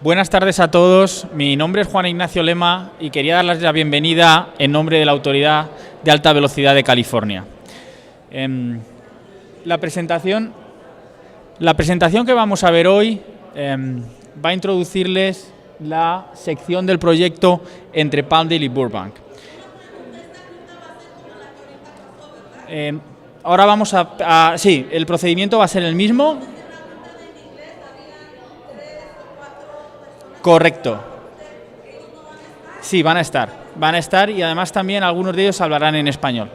Buenas tardes a todos, mi nombre es Juan Ignacio Lema y quería darles la bienvenida en nombre de la Autoridad de Alta Velocidad de California. La presentación que vamos a ver hoy va a introducirles la sección del proyecto entre Palmdale y Burbank. Ahora vamos sí, el procedimiento va a ser el mismo. Correcto. Sí, van a estar y además también algunos de ellos hablarán en español.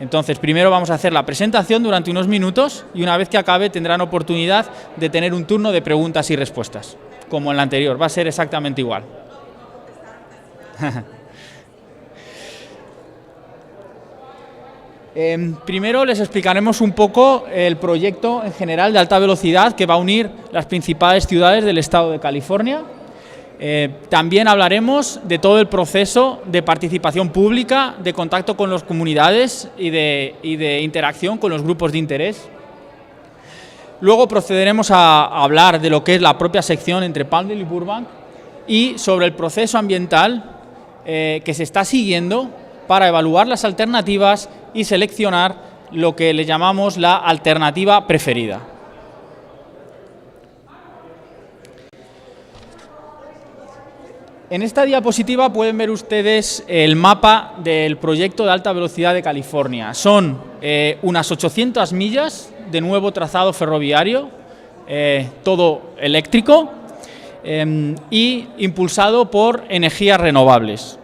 Entonces, primero vamos a hacer la presentación durante unos minutos y una vez que acabe tendrán oportunidad de tener un turno de preguntas y respuestas, como en la anterior, va a ser exactamente igual. Primero les explicaremos un poco el proyecto en general de alta velocidad que va a unir las principales ciudades del estado de California. También hablaremos de todo el proceso de participación pública, de contacto con las comunidades y de interacción con los grupos de interés. Luego procederemos a hablar de lo que es la propia sección entre Palmdale y Burbank y sobre el proceso ambiental que se está siguiendo para evaluar las alternativas y seleccionar lo que le llamamos la alternativa preferida. En esta diapositiva pueden ver ustedes el mapa del proyecto de alta velocidad de California. Son unas 800 millas de nuevo trazado ferroviario, todo eléctrico y impulsado por energías renovables.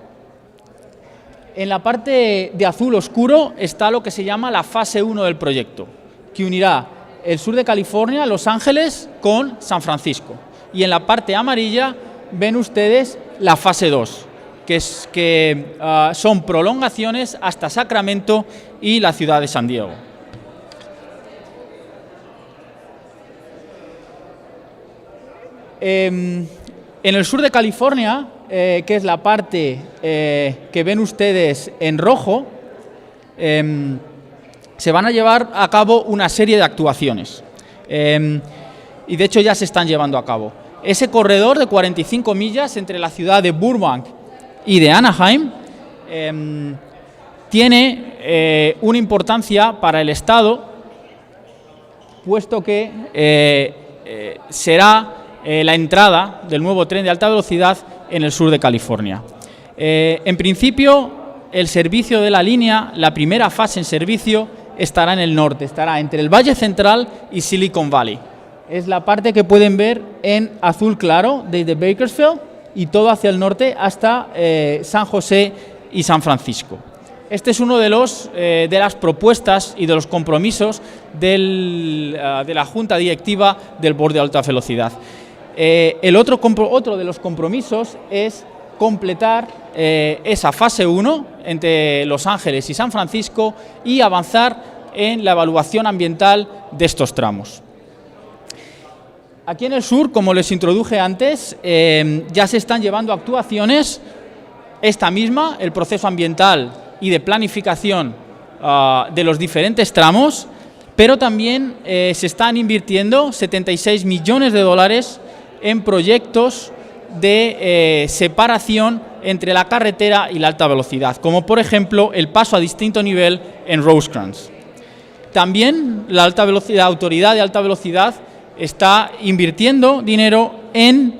En la parte de azul oscuro está lo que se llama la fase 1 del proyecto, que unirá el sur de California, Los Ángeles, con San Francisco. Y en la parte amarilla ven ustedes la fase 2, que son prolongaciones hasta Sacramento y la ciudad de San Diego. En el sur de California, que es la parte que ven ustedes en rojo, se van a llevar a cabo una serie de actuaciones y de hecho ya se están llevando a cabo. Ese corredor de 45 millas entre la ciudad de Burbank y de Anaheim tiene una importancia para el estado, puesto que será la entrada del nuevo tren de alta velocidad en el sur de California. En principio, el servicio de la línea, la primera fase en servicio, estará en el norte, estará entre el Valle Central y Silicon Valley. Es la parte que pueden ver en azul claro desde Bakersfield y todo hacia el norte hasta San José y San Francisco. Este es uno de las propuestas y de los compromisos de la Junta Directiva del Board de Alta Velocidad. Otro de los compromisos es completar esa fase 1 entre Los Ángeles y San Francisco y avanzar en la evaluación ambiental de estos tramos. Aquí en el sur, como les introduje antes, ya se están llevando actuaciones, el proceso ambiental y de planificación de los diferentes tramos, pero también se están invirtiendo 76 millones de dólares en proyectos de separación entre la carretera y la alta velocidad, como por ejemplo el paso a distinto nivel en Rosecrans. También la Autoridad de Alta Velocidad está invirtiendo dinero en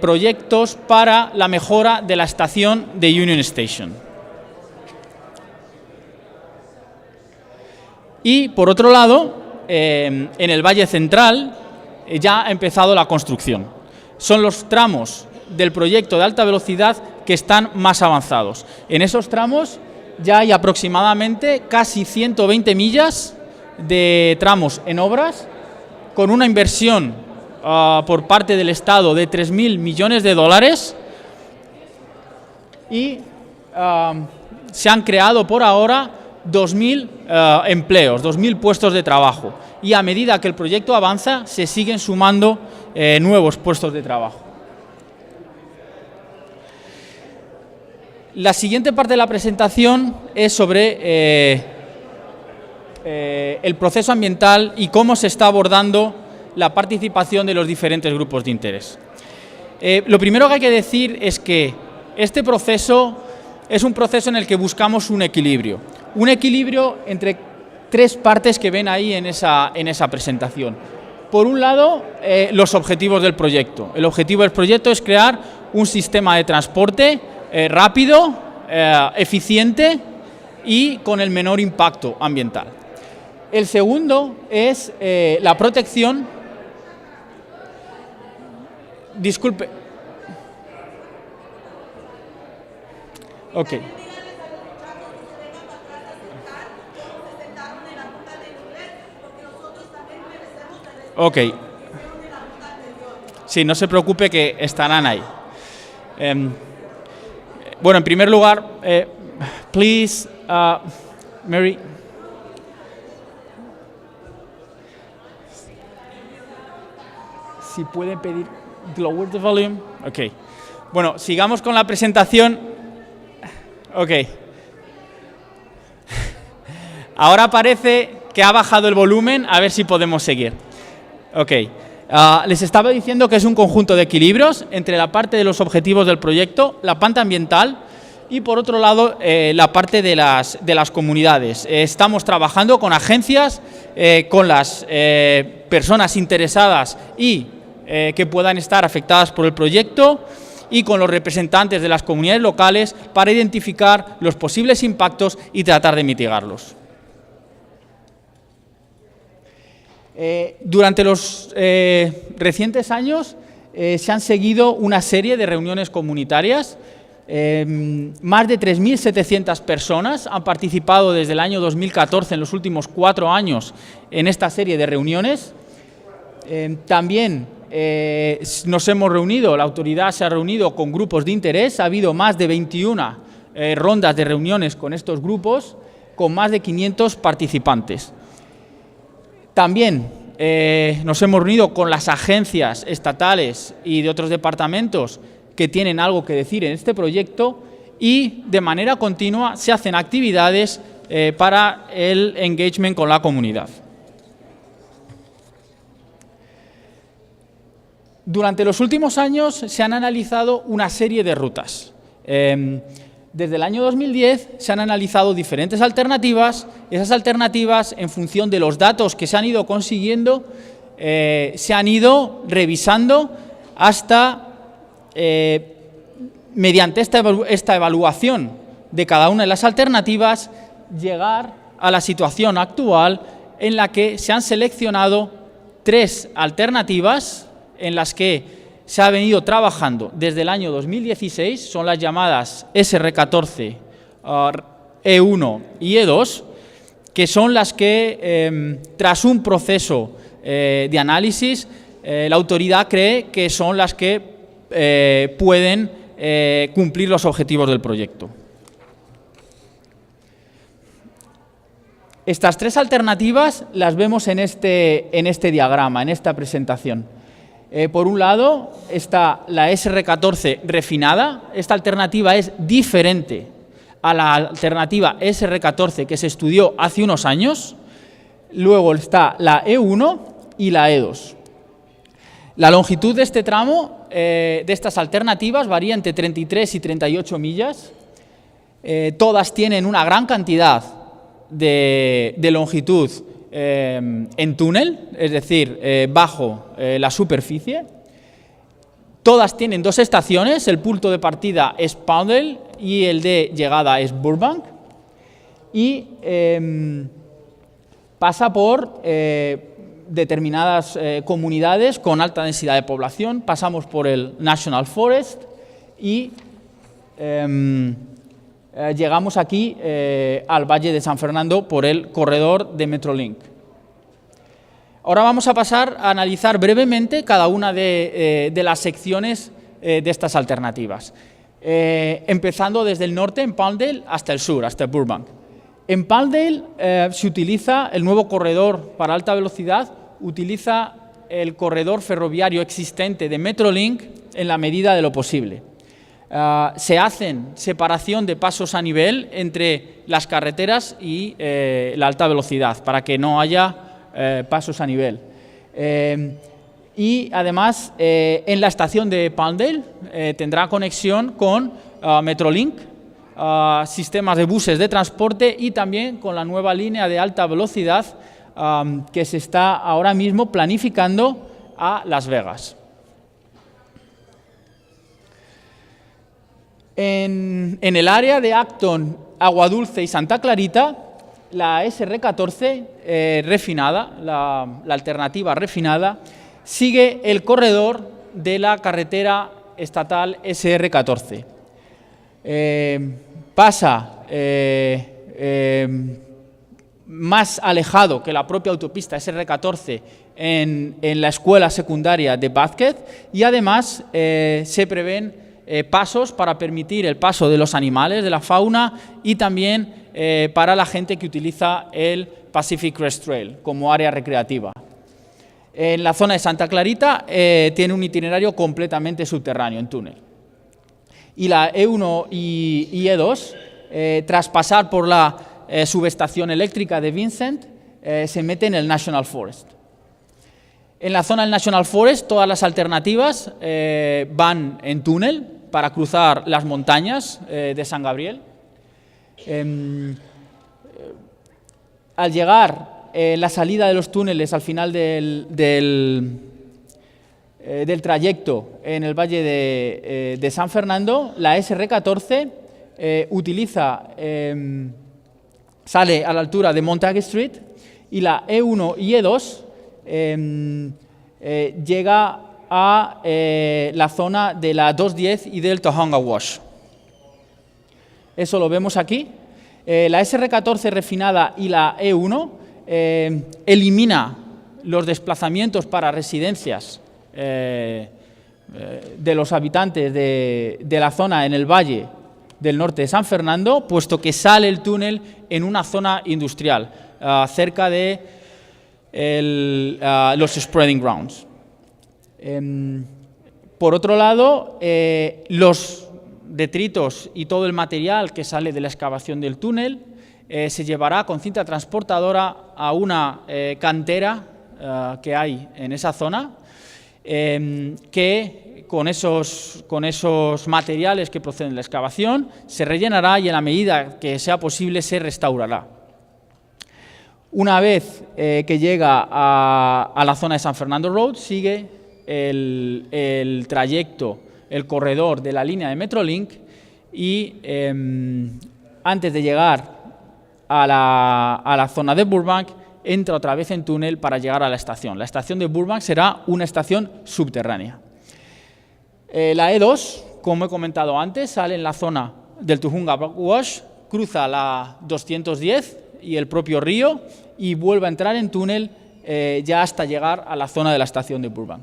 proyectos para la mejora de la estación de Union Station. Y por otro lado, en el Valle Central ya ha empezado la construcción. Son los tramos del proyecto de alta velocidad que están más avanzados. En esos tramos ya hay aproximadamente casi 120 millas de tramos en obras, con una inversión por parte del Estado de 3.000 millones de dólares y se han creado por ahora 2.000 empleos, 2.000 puestos de trabajo y a medida que el proyecto avanza se siguen sumando nuevos puestos de trabajo. La siguiente parte de la presentación es sobre el proceso ambiental y cómo se está abordando la participación de los diferentes grupos de interés. Lo primero que hay que decir es que este proceso es un proceso en el que buscamos un equilibrio entre tres partes que ven ahí en esa presentación. Por un lado, los objetivos del proyecto. El objetivo del proyecto es crear un sistema de transporte rápido, eficiente y con el menor impacto ambiental. El segundo es la protección. Disculpe. Ok. Ok. Sí, no se preocupe que estarán ahí. Bueno, en primer lugar, please, Mary. Si pueden pedir lower the volume. Ok. Bueno, sigamos con la presentación. Ok. Ahora parece que ha bajado el volumen, a ver si podemos seguir. Ok. Les estaba diciendo que es un conjunto de equilibrios entre la parte de los objetivos del proyecto, la parte ambiental y, por otro lado, la parte de las comunidades. Estamos trabajando con agencias, con las personas interesadas y que puedan estar afectadas por el proyecto y con los representantes de las comunidades locales para identificar los posibles impactos y tratar de mitigarlos. Durante los recientes años se han seguido una serie de reuniones comunitarias. Más de 3.700 personas han participado desde el año 2014, en los últimos 4 años, en esta serie de reuniones. También nos hemos reunido, la autoridad se ha reunido con grupos de interés, ha habido más de 21 rondas de reuniones con estos grupos, con más de 500 participantes. También nos hemos reunido con las agencias estatales y de otros departamentos que tienen algo que decir en este proyecto y de manera continua se hacen actividades para el engagement con la comunidad. Durante los últimos años se han analizado una serie de rutas. Desde el año 2010 se han analizado diferentes alternativas. Esas alternativas, en función de los datos que se han ido consiguiendo, se han ido revisando hasta, mediante esta evaluación de cada una de las alternativas, llegar a la situación actual en la que se han seleccionado 3 alternativas en las que se ha venido trabajando desde el año 2016, son las llamadas SR14, E1 y E2, que son las que, tras un proceso de análisis, la autoridad cree que son las que pueden cumplir los objetivos del proyecto. Estas 3 alternativas las vemos en este diagrama, en esta presentación. Por un lado está la SR14 refinada. Esta alternativa es diferente a la alternativa SR14 que se estudió hace unos años. Luego está la E1 y la E2. La longitud de este tramo, de estas alternativas, varía entre 33 y 38 millas. Todas tienen una gran cantidad de longitud en túnel, es decir, bajo la superficie. Todas tienen 2 estaciones, el punto de partida es Poundale y el de llegada es Burbank. Y pasa por determinadas comunidades con alta densidad de población. Pasamos por el National Forest y llegamos aquí al Valle de San Fernando por el corredor de Metrolink. Ahora vamos a pasar a analizar brevemente cada una de las secciones de estas alternativas, empezando desde el norte, en Palmdale, hasta el sur, hasta Burbank. En Palmdale se utiliza el nuevo corredor para alta velocidad, utiliza el corredor ferroviario existente de Metrolink en la medida de lo posible. Se hacen separación de pasos a nivel entre las carreteras y la alta velocidad para que no haya pasos a nivel. Y además en la estación de Palmdale tendrá conexión con Metrolink, sistemas de buses de transporte y también con la nueva línea de alta velocidad que se está ahora mismo planificando a Las Vegas. En el área de Acton, Aguadulce y Santa Clarita, la SR14 refinada, la alternativa refinada, sigue el corredor de la carretera estatal SR14. Pasa más alejado que la propia autopista SR14 en la escuela secundaria de Vázquez y además se prevén pasos para permitir el paso de los animales, de la fauna y también para la gente que utiliza el Pacific Crest Trail como área recreativa. En la zona de Santa Clarita tiene un itinerario completamente subterráneo en túnel. Y la E1 y E2, tras pasar por la subestación eléctrica de Vincent, se mete en el National Forest. En la zona del National Forest todas las alternativas van en túnel para cruzar las montañas de San Gabriel. Al llegar la salida de los túneles al final del trayecto en el valle de San Fernando, la SR14 sale a la altura de Montague Street y la E1 y E2 llega a la zona de la 210 y del Tujunga Wash. Eso lo vemos aquí. La SR14 refinada y la E1 elimina los desplazamientos para residencias de los habitantes de la zona en el valle del norte de San Fernando, puesto que sale el túnel en una zona industrial, cerca de los spreading grounds. Por otro lado, los detritos y todo el material que sale de la excavación del túnel se llevará con cinta transportadora a una cantera que hay en esa zona, que con esos materiales que proceden de la excavación se rellenará y en la medida que sea posible se restaurará. Una vez que llega a la zona de San Fernando Road, sigue el trayecto, el corredor de la línea de Metrolink y antes de llegar a la zona de Burbank, entra otra vez en túnel para llegar a la estación. La estación de Burbank será una estación subterránea. La E2, como he comentado antes, sale en la zona del Tujunga Wash, cruza la 210 y el propio río y vuelve a entrar en túnel ya hasta llegar a la zona de la estación de Burbank.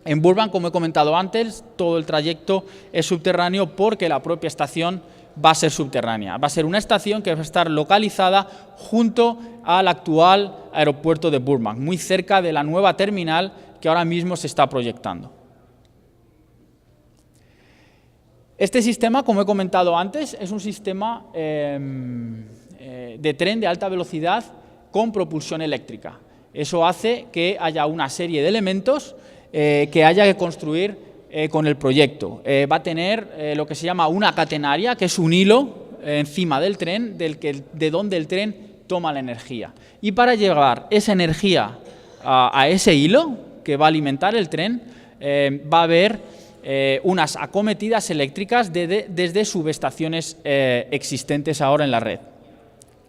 En Burbank, como he comentado antes, todo el trayecto es subterráneo porque la propia estación va a ser subterránea. Va a ser una estación que va a estar localizada junto al actual aeropuerto de Burbank, muy cerca de la nueva terminal que ahora mismo se está proyectando. Este sistema, como he comentado antes, es un sistema de tren de alta velocidad con propulsión eléctrica. Eso hace que haya una serie de elementos que haya que construir con el proyecto. Va a tener lo que se llama una catenaria, que es un hilo encima del tren, de donde el tren toma la energía. Y para llevar esa energía a ese hilo que va a alimentar el tren, va a haber unas acometidas eléctricas desde subestaciones existentes ahora en la red.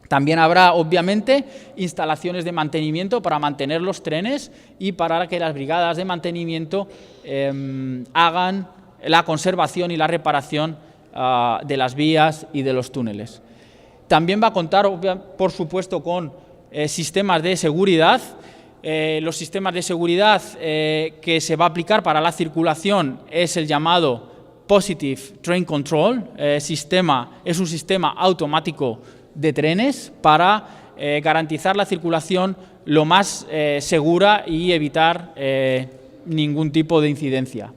También habrá, obviamente, instalaciones de mantenimiento para mantener los trenes y para que las brigadas de mantenimiento hagan la conservación y la reparación de las vías y de los túneles. También va a contar, por supuesto, con sistemas de seguridad. Los sistemas de seguridad que se va a aplicar para la circulación es el llamado Positive Train Control. Es un sistema automático de trenes para garantizar la circulación lo más segura y evitar ningún tipo de incidencia.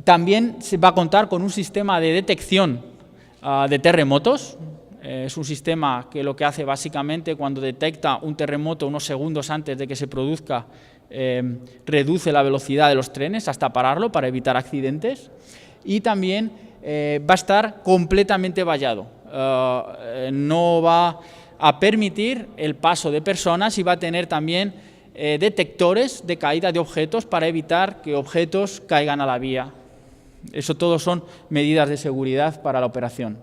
También se va a contar con un sistema de detección de terremotos. Es un sistema que lo que hace básicamente cuando detecta un terremoto unos segundos antes de que se produzca, reduce la velocidad de los trenes hasta pararlo para evitar accidentes, y también va a estar completamente vallado. No va a permitir el paso de personas y va a tener también detectores de caída de objetos para evitar que objetos caigan a la vía. Eso todo son medidas de seguridad para la operación.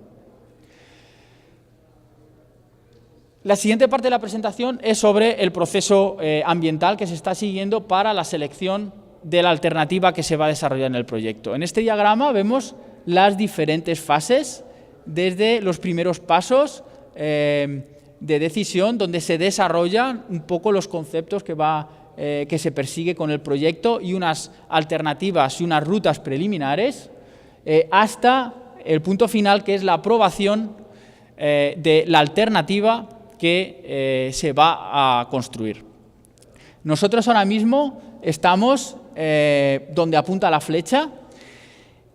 La siguiente parte de la presentación es sobre el proceso ambiental que se está siguiendo para la selección de la alternativa que se va a desarrollar en el proyecto. En este diagrama vemos las diferentes fases, desde los primeros pasos de decisión, donde se desarrollan un poco los conceptos que se persigue con el proyecto y unas alternativas y unas rutas preliminares, hasta el punto final, que es la aprobación de la alternativa que se va a construir. Nosotros ahora mismo estamos donde apunta la flecha,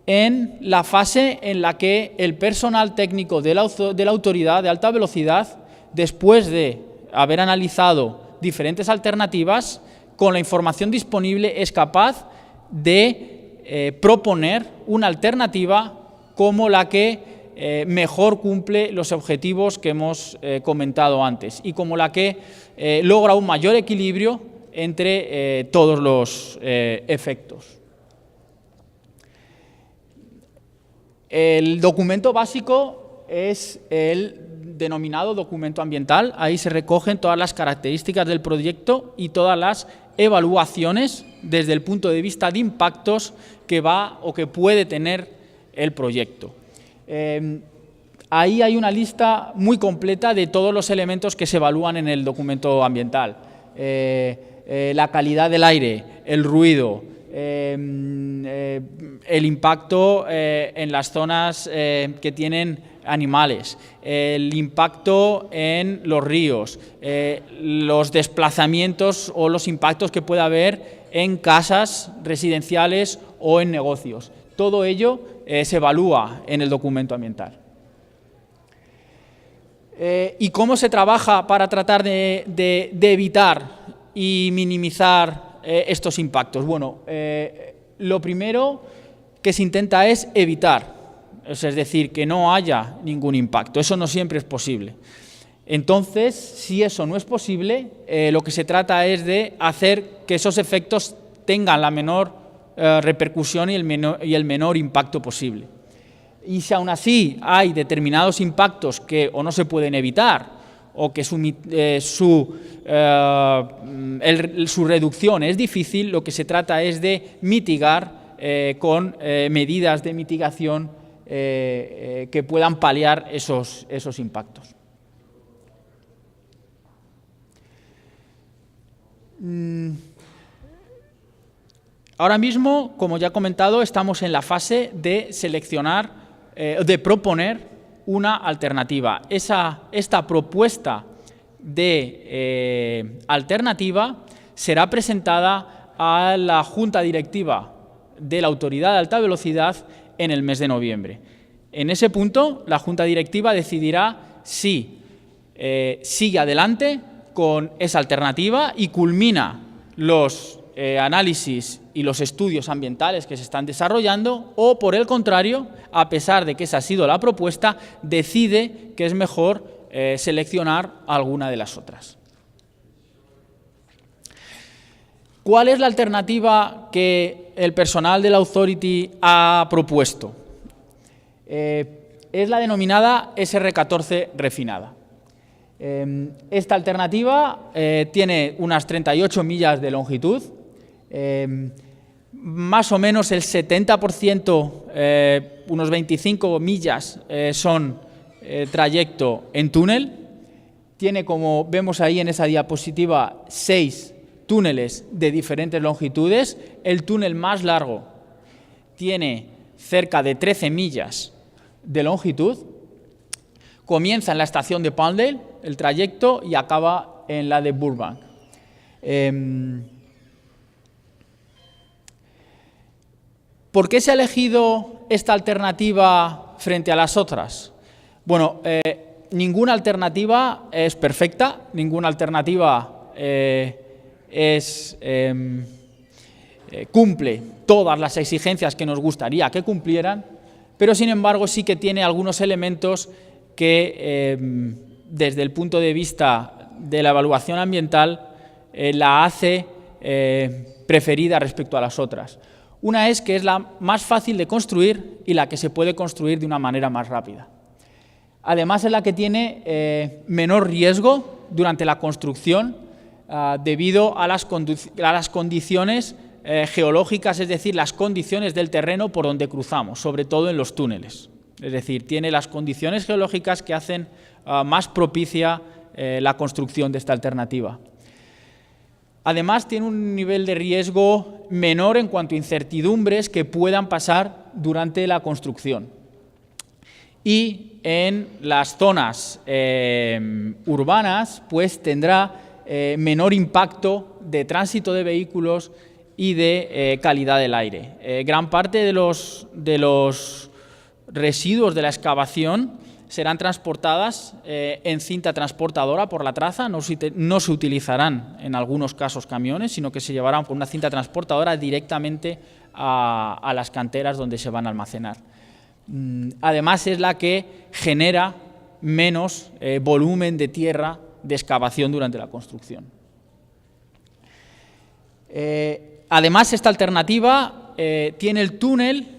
en la fase en la que el personal técnico de la autoridad de alta velocidad, después de haber analizado diferentes alternativas, con la información disponible es capaz de proponer una alternativa como la que mejor cumple los objetivos que hemos comentado antes y como la que logra un mayor equilibrio entre todos los efectos. El documento básico es el denominado documento ambiental. Ahí se recogen todas las características del proyecto y todas las evaluaciones desde el punto de vista de impactos que va o que puede tener el proyecto. Ahí hay una lista muy completa de todos los elementos que se evalúan en el documento ambiental. La calidad del aire, el ruido, el impacto en las zonas que tienen animales, el impacto en los ríos, los desplazamientos o los impactos que pueda haber en casas residenciales o en negocios. Todo ello se evalúa en el documento ambiental. ¿Y cómo se trabaja para tratar de evitar y minimizar estos impactos? Bueno, lo primero que se intenta es evitar, es decir, que no haya ningún impacto. Eso no siempre es posible. Entonces, si eso no es posible, lo que se trata es de hacer que esos efectos tengan la menor repercusión y el menor impacto posible. Y si aún así hay determinados impactos que o no se pueden evitar o que su reducción es difícil, lo que se trata es de mitigar con medidas de mitigación que puedan paliar esos impactos. Ahora mismo, como ya he comentado, estamos en la fase de seleccionar, de proponer una alternativa. Esta propuesta de alternativa será presentada a la Junta Directiva de la Autoridad de Alta Velocidad en el mes de noviembre. En ese punto, la Junta Directiva decidirá si sigue adelante con esa alternativa y culmina los análisis y los estudios ambientales que se están desarrollando, o por el contrario, a pesar de que esa ha sido la propuesta, decide que es mejor seleccionar alguna de las otras. ¿Cuál es la alternativa que el personal de la Authority ha propuesto? Es la denominada SR14 refinada. Esta alternativa tiene unas 38 millas de longitud, más o menos el 70%, unos 25 millas son trayecto en túnel. Tiene, como vemos ahí en esa diapositiva, 6 túneles de diferentes longitudes. El túnel más largo tiene cerca de 13 millas de longitud. Comienza en la estación de Palmdale, el trayecto, y acaba en la de Burbank. ¿Por qué se ha elegido esta alternativa frente a las otras? Bueno, ninguna alternativa es perfecta, ninguna alternativa cumple todas las exigencias que nos gustaría que cumplieran, pero sin embargo sí que tiene algunos elementos que desde el punto de vista de la evaluación ambiental la hace preferida respecto a las otras. Una es que es la más fácil de construir y la que se puede construir de una manera más rápida. Además es la que tiene menor riesgo durante la construcción debido a las condiciones geológicas, es decir, las condiciones del terreno por donde cruzamos, sobre todo en los túneles. Es decir, tiene las condiciones geológicas que hacen más propicia la construcción de esta alternativa. Además, tiene un nivel de riesgo menor en cuanto a incertidumbres que puedan pasar durante la construcción. Y en las zonas urbanas, pues tendrá menor impacto de tránsito de vehículos y de calidad del aire. Gran parte de los residuos de la excavación serán transportadas en cinta transportadora por la traza, no se utilizarán en algunos casos camiones, sino que se llevarán por una cinta transportadora directamente a las canteras donde se van a almacenar. Además es la que genera menos volumen de tierra de excavación durante la construcción. Además esta alternativa tiene el túnel.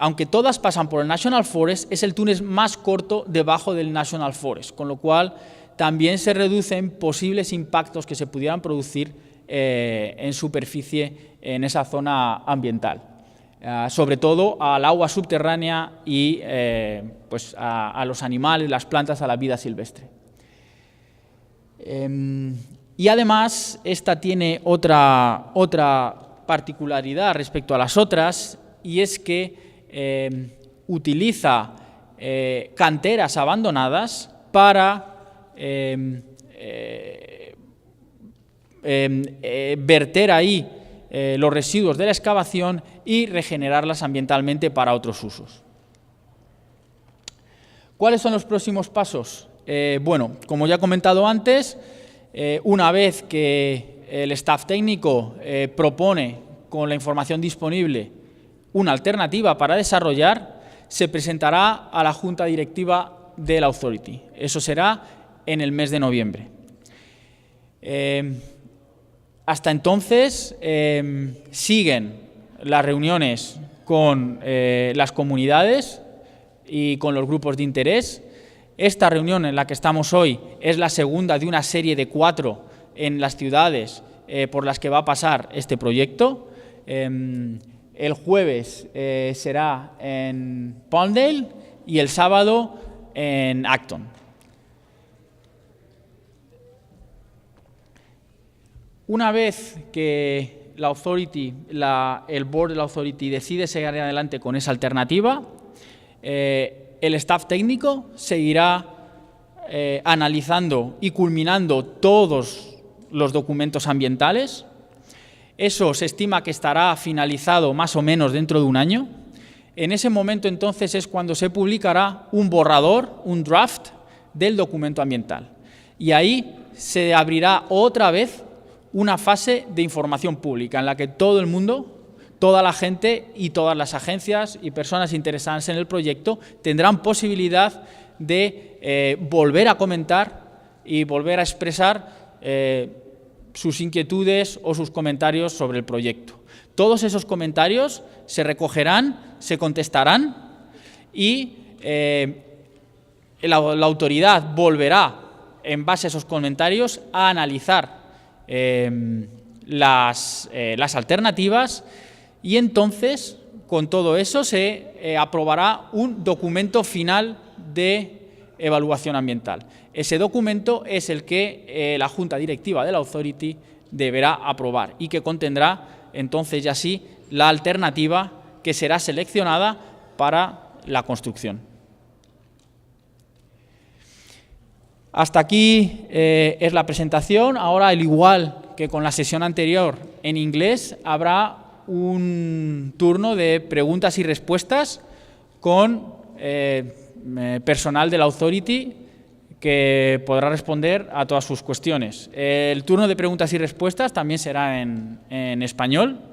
Aunque todas pasan por el National Forest, es el túnel más corto debajo del National Forest, con lo cual también se reducen posibles impactos que se pudieran producir en superficie en esa zona ambiental, sobre todo al agua subterránea y pues a los animales, las plantas, a la vida silvestre. Y además esta tiene otra particularidad respecto a las otras, y es que utiliza canteras abandonadas para verter ahí los residuos de la excavación y regenerarlas ambientalmente para otros usos. ¿Cuáles son los próximos pasos? Bueno, como ya he comentado antes, una vez que el staff técnico propone con la información disponible una alternativa para desarrollar, se presentará a la Junta Directiva de la Authority. Eso será en el mes de noviembre. Hasta entonces siguen las reuniones con las comunidades y con los grupos de interés. Esta reunión en la que estamos hoy es la segunda de una serie de 4 en las ciudades por las que va a pasar este proyecto. El jueves será en Palmdale y el sábado en Acton. Una vez que la Authority, el Board de la Authority decide seguir adelante con esa alternativa, el staff técnico seguirá analizando y culminando todos los documentos ambientales. Eso se estima que estará finalizado más o menos dentro de un año. En ese momento entonces es cuando se publicará un borrador, un draft del documento ambiental. Y ahí se abrirá otra vez una fase de información pública en la que todo el mundo, toda la gente y todas las agencias y personas interesadas en el proyecto tendrán posibilidad de volver a comentar y volver a expresar sus inquietudes o sus comentarios sobre el proyecto. Todos esos comentarios se recogerán, se contestarán y la autoridad volverá, en base a esos comentarios, a analizar las alternativas y entonces, con todo eso, se aprobará un documento final de evaluación ambiental. Ese documento es el que la Junta Directiva de la Authority deberá aprobar y que contendrá entonces ya sí la alternativa que será seleccionada para la construcción. Hasta aquí es la presentación. Ahora, al igual que con la sesión anterior en inglés, habrá un turno de preguntas y respuestas con personal de la Authority que podrá responder a todas sus cuestiones. El turno de preguntas y respuestas también será en español.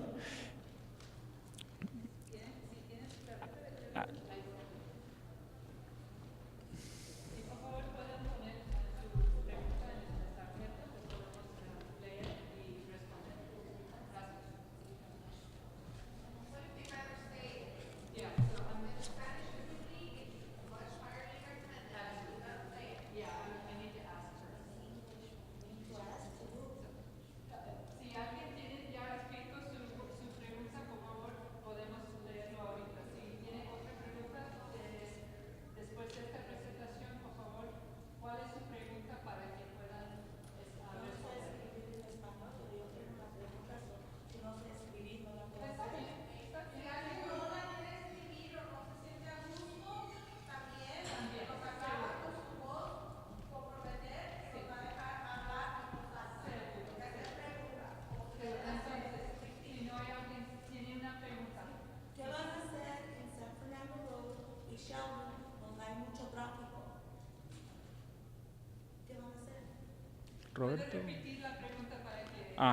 Roberto.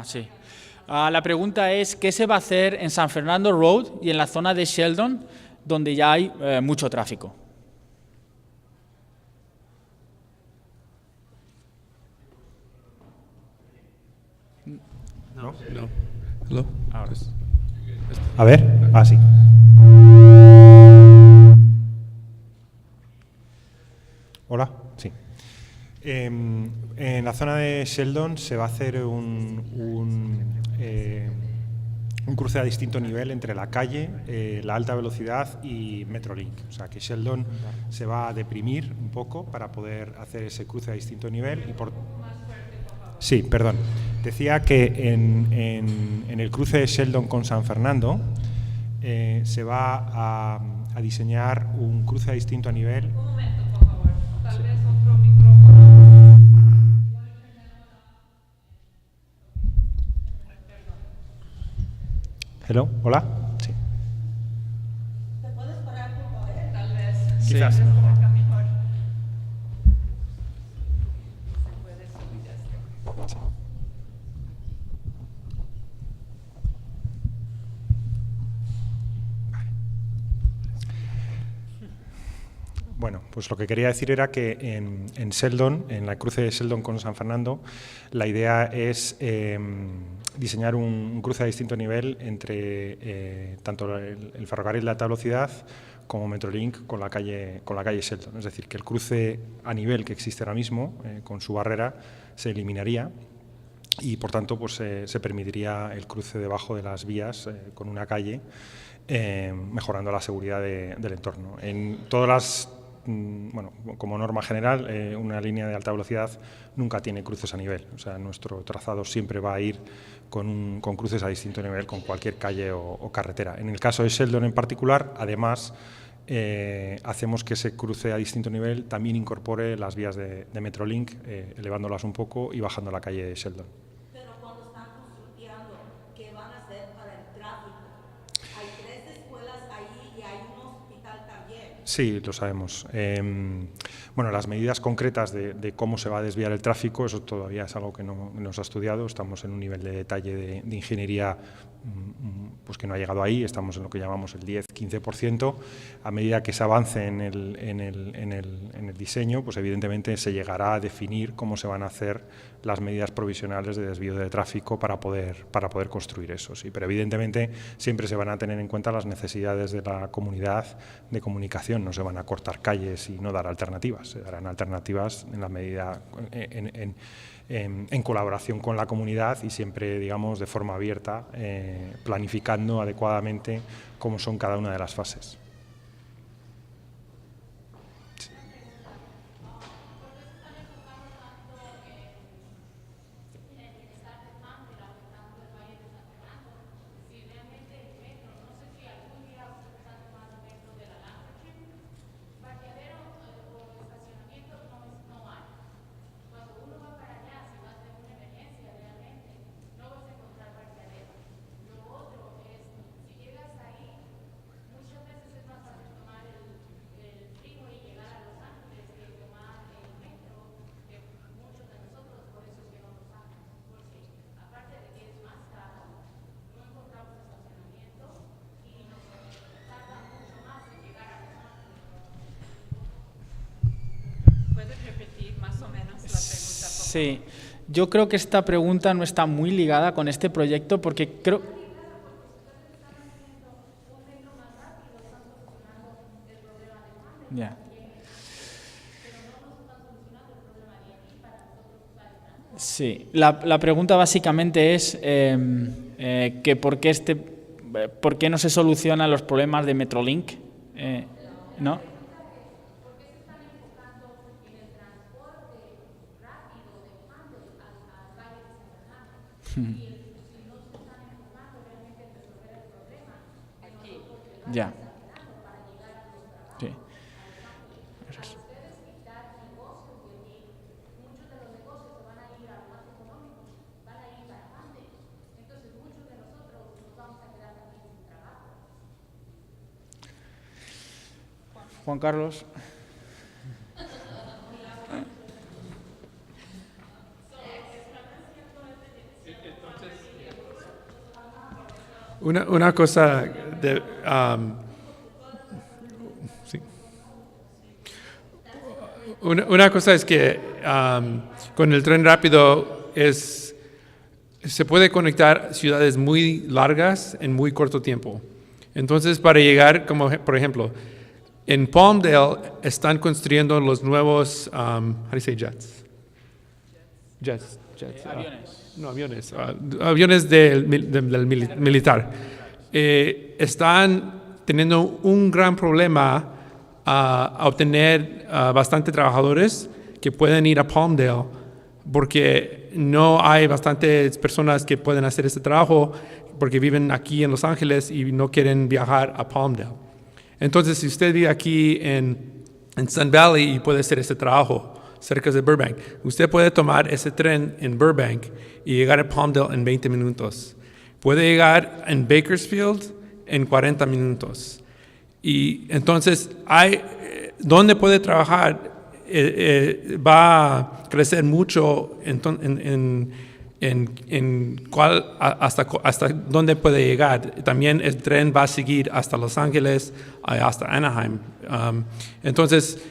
Sí. La pregunta es, ¿qué se va a hacer en San Fernando Road y en la zona de Sheldon, donde ya hay mucho tráfico? No. Hello. Ahora. A ver, sí. Hola, sí. En la zona de Sheldon se va a hacer un cruce a distinto nivel entre la calle, la alta velocidad y Metrolink. O sea que Sheldon se va a deprimir un poco para poder hacer ese cruce a distinto nivel. Sí, perdón. Decía que en el cruce de Sheldon con San Fernando se va a diseñar un cruce a distinto nivel. Un momento, por favor. Tal vez otro micrófono. Hello, hola. Sí. ¿Te puedes parar, por favor? Tal vez. Quizás. Sí. Acá mejor. Se puede subir esto. Sí. Bueno, pues lo que quería decir era que en Sheldon, en la cruce de Sheldon con San Fernando, la idea es diseñar un cruce a distinto nivel entre tanto el ferrocarril de alta velocidad como Metrolink con la calle Sheldon. Es decir, que el cruce a nivel que existe ahora mismo, con su barrera, se eliminaría y, por tanto, pues, se permitiría el cruce debajo de las vías con una calle, mejorando la seguridad del entorno. En todas las bueno, como norma general, una línea de alta velocidad nunca tiene cruces a nivel. O sea, nuestro trazado siempre va a ir con cruces a distinto nivel con cualquier calle o carretera. En el caso de Sheldon en particular, además, hacemos que ese cruce a distinto nivel también incorpore las vías de Metrolink, elevándolas un poco y bajando la calle de Sheldon. Pero cuando están construyendo, ¿qué van a hacer para el tráfico? Hay 3 escuelas ahí y hay un hospital también. Sí, lo sabemos. Bueno, las medidas concretas de cómo se va a desviar el tráfico, eso todavía es algo que no nos ha estudiado. Estamos en un nivel de detalle de ingeniería pues que no ha llegado ahí. Estamos en lo que llamamos el 10-15%. A medida que se avance en el diseño, pues evidentemente se llegará a definir cómo se van a hacer las medidas provisionales de desvío de tráfico para poder construir eso. Sí, pero evidentemente siempre se van a tener en cuenta las necesidades de la comunidad de comunicación. No se van a cortar calles y no dar alternativas. Se darán alternativas en la medida en colaboración con la comunidad y siempre, digamos, de forma abierta, planificando adecuadamente cómo son cada una de las fases. Sí. ¿Puedes repetir más o menos la pregunta? Sí, yo creo que esta pregunta no está muy ligada con este proyecto porque creo... Ya. Sí, la pregunta básicamente es que por qué no se solucionan los problemas de Metrolink, ¿no? Ya. Sí. Juan Carlos. Una cosa de, sí. Una cosa es que con el tren rápido se puede conectar ciudades muy largas en muy corto tiempo. Entonces, para llegar, como por ejemplo, en Palmdale están construyendo los nuevos, how do you say jets? Jets. Aviones. No, aviones. Aviones del militar. Están teniendo un gran problema a obtener bastante trabajadores que pueden ir a Palmdale porque no hay bastantes personas que pueden hacer este trabajo porque viven aquí en Los Ángeles y no quieren viajar a Palmdale. Entonces, si usted vive aquí en Sun Valley y puede hacer este trabajo cerca de Burbank, usted puede tomar ese tren en Burbank y llegar a Palmdale en 20 minutos. Puede llegar en Bakersfield en 40 minutos. Y entonces, donde puede trabajar va a crecer mucho hasta dónde puede llegar. También el tren va a seguir hasta Los Ángeles, hasta Anaheim. Entonces,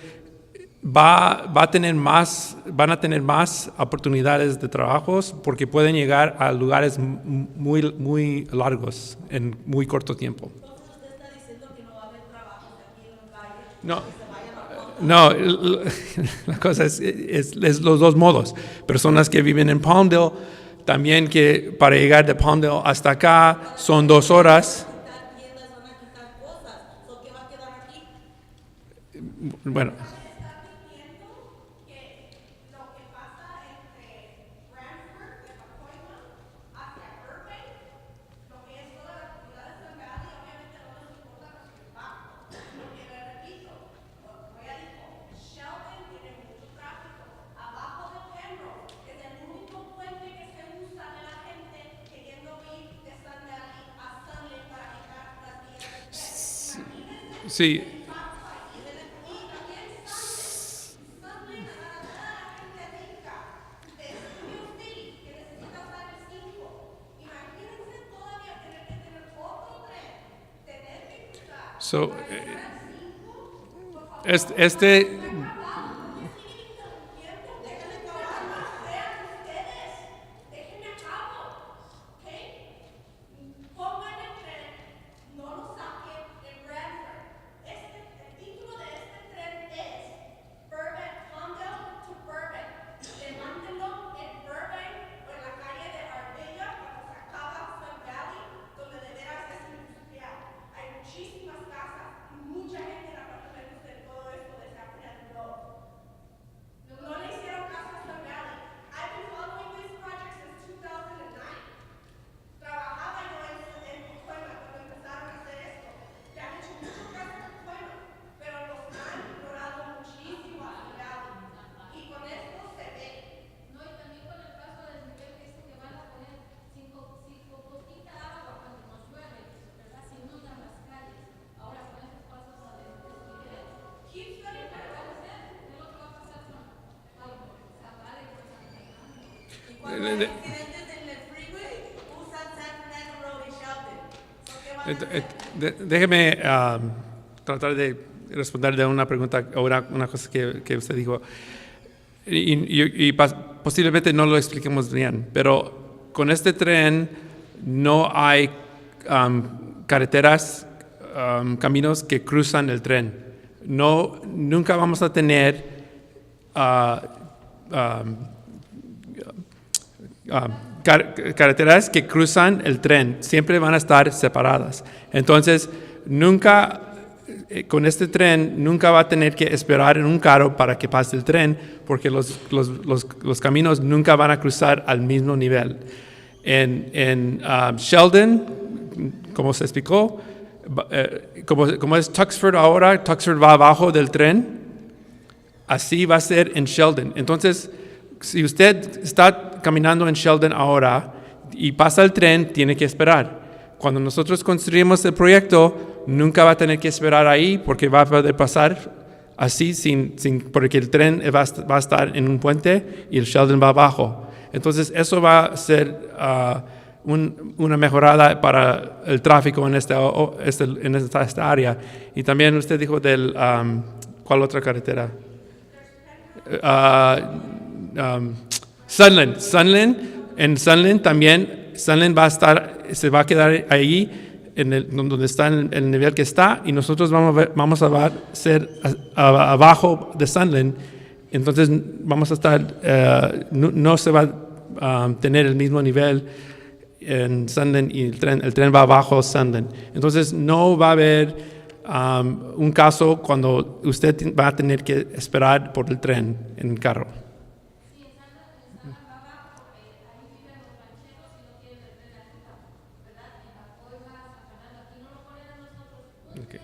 van a tener más oportunidades de trabajos porque pueden llegar a lugares muy, muy largos en muy corto tiempo. Entonces usted está diciendo que no va a haber trabajo aquí en los valles. No, la cosa es los dos modos. Personas que viven en Palmdale, también que para llegar de Palmdale hasta acá son 2 horas. Van a quitar tiendas, van a quitar cosas. ¿Qué va a quedar aquí? Bueno. Sí. So, este déjeme tratar de responder de una pregunta o una cosa que usted dijo. Posiblemente no lo expliquemos bien, pero con este tren no hay carreteras, caminos que cruzan el tren. Nunca vamos a tener carreteras que cruzan el tren, siempre van a estar separadas. Entonces, con este tren, nunca va a tener que esperar en un carro para que pase el tren, porque los caminos nunca van a cruzar al mismo nivel. En Sheldon, como se explicó, como es Tuxford ahora, Tuxford va abajo del tren, así va a ser en Sheldon. Entonces, si usted está caminando en Sheldon ahora y pasa el tren, tiene que esperar. Cuando nosotros construimos el proyecto, nunca va a tener que esperar ahí porque va a poder pasar así porque el tren va a estar en un puente y el Sheldon va abajo. Entonces, eso va a ser una mejorada para el tráfico en esta área. Y también usted dijo ¿cuál otra carretera? Sunland. En Sunland también, Sunland se va a quedar ahí donde está en el nivel que está, y nosotros vamos a ser abajo de Sunland. Entonces vamos a estar, no se va a tener el mismo nivel en Sunland, y el tren va abajo Sunland. Entonces no va a haber un caso cuando usted va a tener que esperar por el tren en el carro. Okay.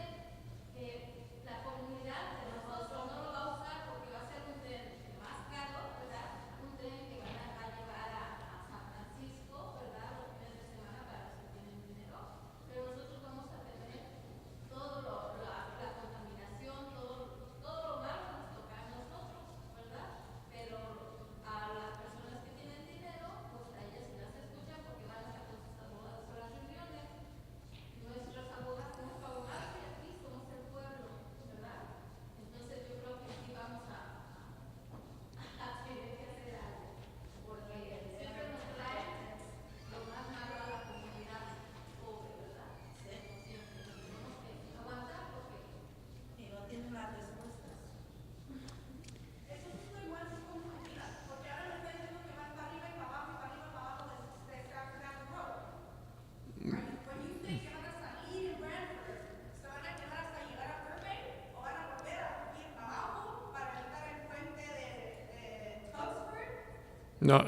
No,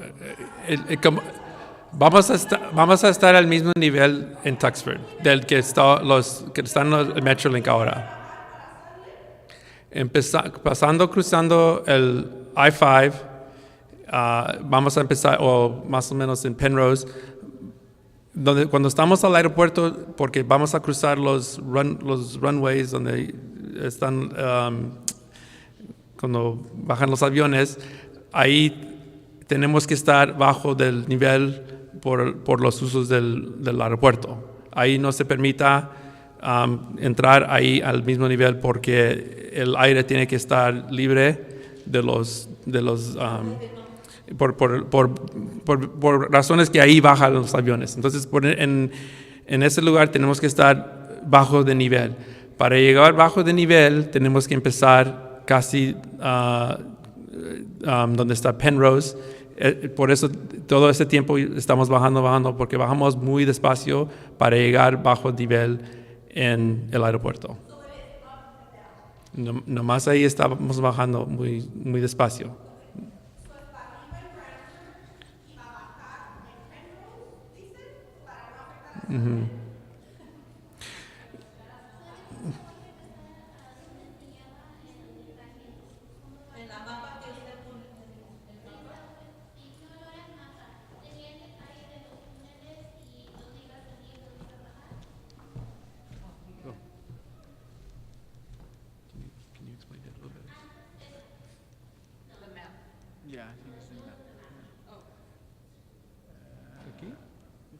vamos a estar al mismo nivel en Tuxford del que están en el Metrolink ahora. Cruzando el I-5, vamos a empezar, o más o menos en Penrose, cuando estamos al aeropuerto, porque vamos a cruzar los runways donde están, cuando bajan los aviones, ahí tenemos que estar bajo del nivel por los usos del aeropuerto. Ahí no se permita entrar ahí al mismo nivel porque el aire tiene que estar libre por razones que ahí bajan los aviones. Entonces, en ese lugar tenemos que estar bajo de nivel. Para llegar bajo de nivel, tenemos que empezar casi donde está Penrose. Por eso todo ese tiempo estamos bajando, porque bajamos muy despacio para llegar bajo nivel en el aeropuerto. Nomás ahí estamos bajando muy, muy despacio. Uh-huh.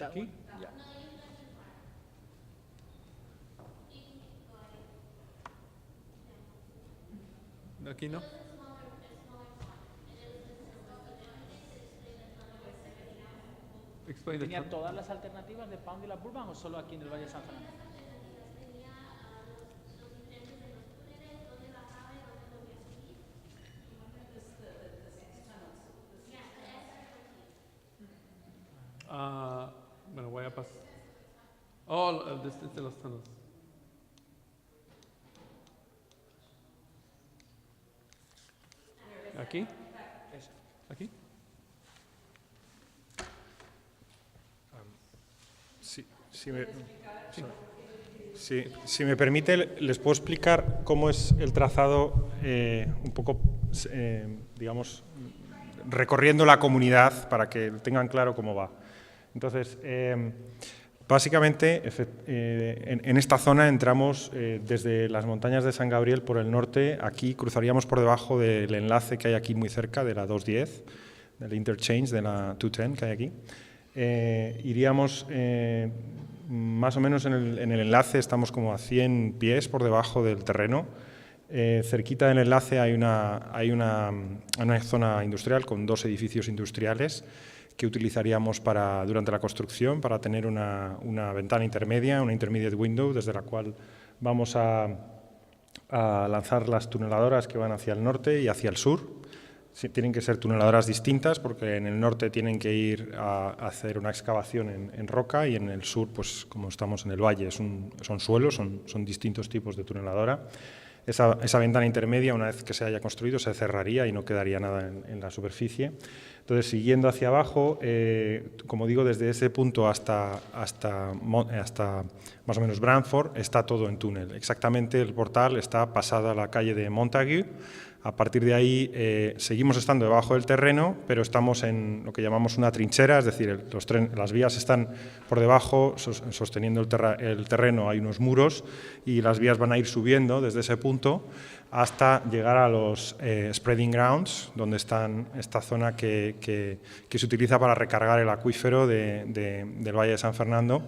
Aquí? Aquí no. Explain the ¿Tenía todas las alternativas de Pound y la Burbank o solo aquí en el Valle de San Fernando? Bueno, voy a pasar. Oh, el distance de los tunnels. ¿Aquí? ¿Aquí? Si me permite, les puedo explicar cómo es el trazado, un poco, digamos, recorriendo la comunidad para que tengan claro cómo va. Entonces, básicamente, en esta zona entramos desde las montañas de San Gabriel por el norte. Aquí cruzaríamos por debajo del enlace que hay aquí muy cerca, de la 210, del interchange de la 210 que hay aquí. Iríamos más o menos en el enlace, estamos como a 100 pies por debajo del terreno. Cerquita del enlace hay una zona industrial con 2 edificios industriales que utilizaríamos durante la construcción para tener una ventana intermedia, una intermediate window, desde la cual vamos a lanzar las tuneladoras que van hacia el norte y hacia el sur. Sí, tienen que ser tuneladoras distintas porque en el norte tienen que ir a hacer una excavación en roca y en el sur, pues como estamos en el valle, son suelos, son distintos tipos de tuneladora. Esa ventana intermedia, una vez que se haya construido, se cerraría y no quedaría nada en la superficie. Entonces, siguiendo hacia abajo, como digo, desde ese punto hasta más o menos Brantford, está todo en túnel. Exactamente, el portal está pasada la calle de Montague. A partir de ahí seguimos estando debajo del terreno, pero estamos en lo que llamamos una trinchera, es decir, las vías están por debajo, sosteniendo el terreno hay unos muros y las vías van a ir subiendo desde ese punto hasta llegar a los spreading grounds, donde están esta zona que se utiliza para recargar el acuífero del Valle de San Fernando.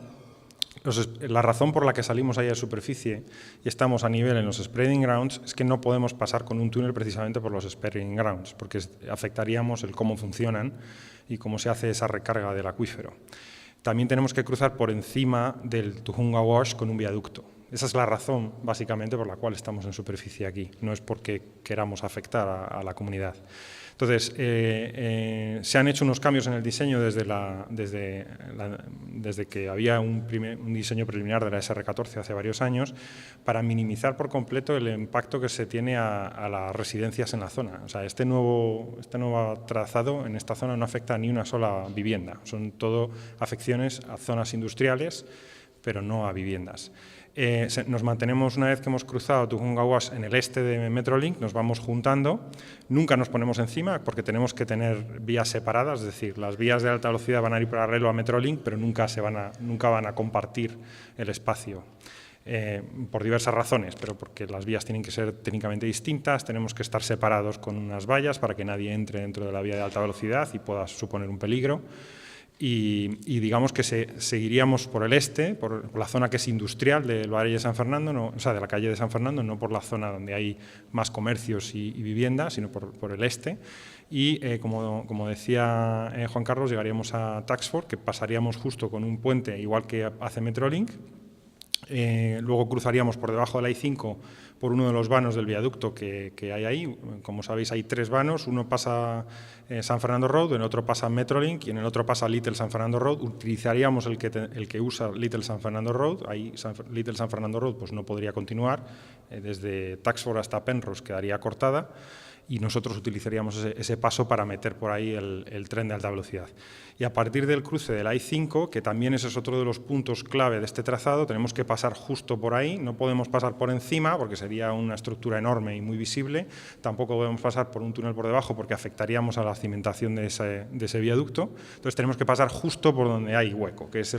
La razón por la que salimos ahí a superficie y estamos a nivel en los spreading grounds es que no podemos pasar con un túnel precisamente por los spreading grounds, porque afectaríamos el cómo funcionan y cómo se hace esa recarga del acuífero. También tenemos que cruzar por encima del Tujunga Wash con un viaducto. Esa es la razón, básicamente, por la cual estamos en superficie aquí. No es porque queramos afectar a la comunidad. Entonces, se han hecho unos cambios en el diseño desde que había un diseño preliminar de la SR14 hace varios años para minimizar por completo el impacto que se tiene a las residencias en la zona. O sea, este nuevo trazado en esta zona no afecta a ni una sola vivienda. Son todo afecciones a zonas industriales, pero no a viviendas. Nos mantenemos, una vez que hemos cruzado Tujunga Wash en el este de Metrolink, nos vamos juntando, nunca nos ponemos encima porque tenemos que tener vías separadas, es decir, las vías de alta velocidad van a ir paralelo a Metrolink, pero nunca van a compartir el espacio. Por diversas razones, pero porque las vías tienen que ser técnicamente distintas, tenemos que estar separados con unas vallas para que nadie entre dentro de la vía de alta velocidad y pueda suponer un peligro. Y digamos que seguiríamos por el este, por la zona que es industrial del Valle de San Fernando, o sea, de la calle de San Fernando, no por la zona donde hay más comercios y viviendas, sino por el este. Y como decía Juan Carlos, llegaríamos a Taxford, que pasaríamos justo con un puente, igual que hace Metrolink. Luego cruzaríamos por debajo de la I5 por uno de los vanos del viaducto que hay ahí. Como sabéis, hay 3 vanos, uno pasa San Fernando Road, en el otro pasa Metrolink y en el otro pasa Little San Fernando Road. Utilizaríamos el que usa Little San Fernando Road. Ahí Little San Fernando Road pues no podría continuar, desde Taxford hasta Penrose quedaría cortada y nosotros utilizaríamos ese paso para meter por ahí el tren de alta velocidad. Y a partir del cruce del I5, que también ese es otro de los puntos clave de este trazado, tenemos que pasar justo por ahí, no podemos pasar por encima porque sería una estructura enorme y muy visible, tampoco podemos pasar por un túnel por debajo porque afectaríamos a la cimentación de ese viaducto, entonces tenemos que pasar justo por donde hay hueco, que es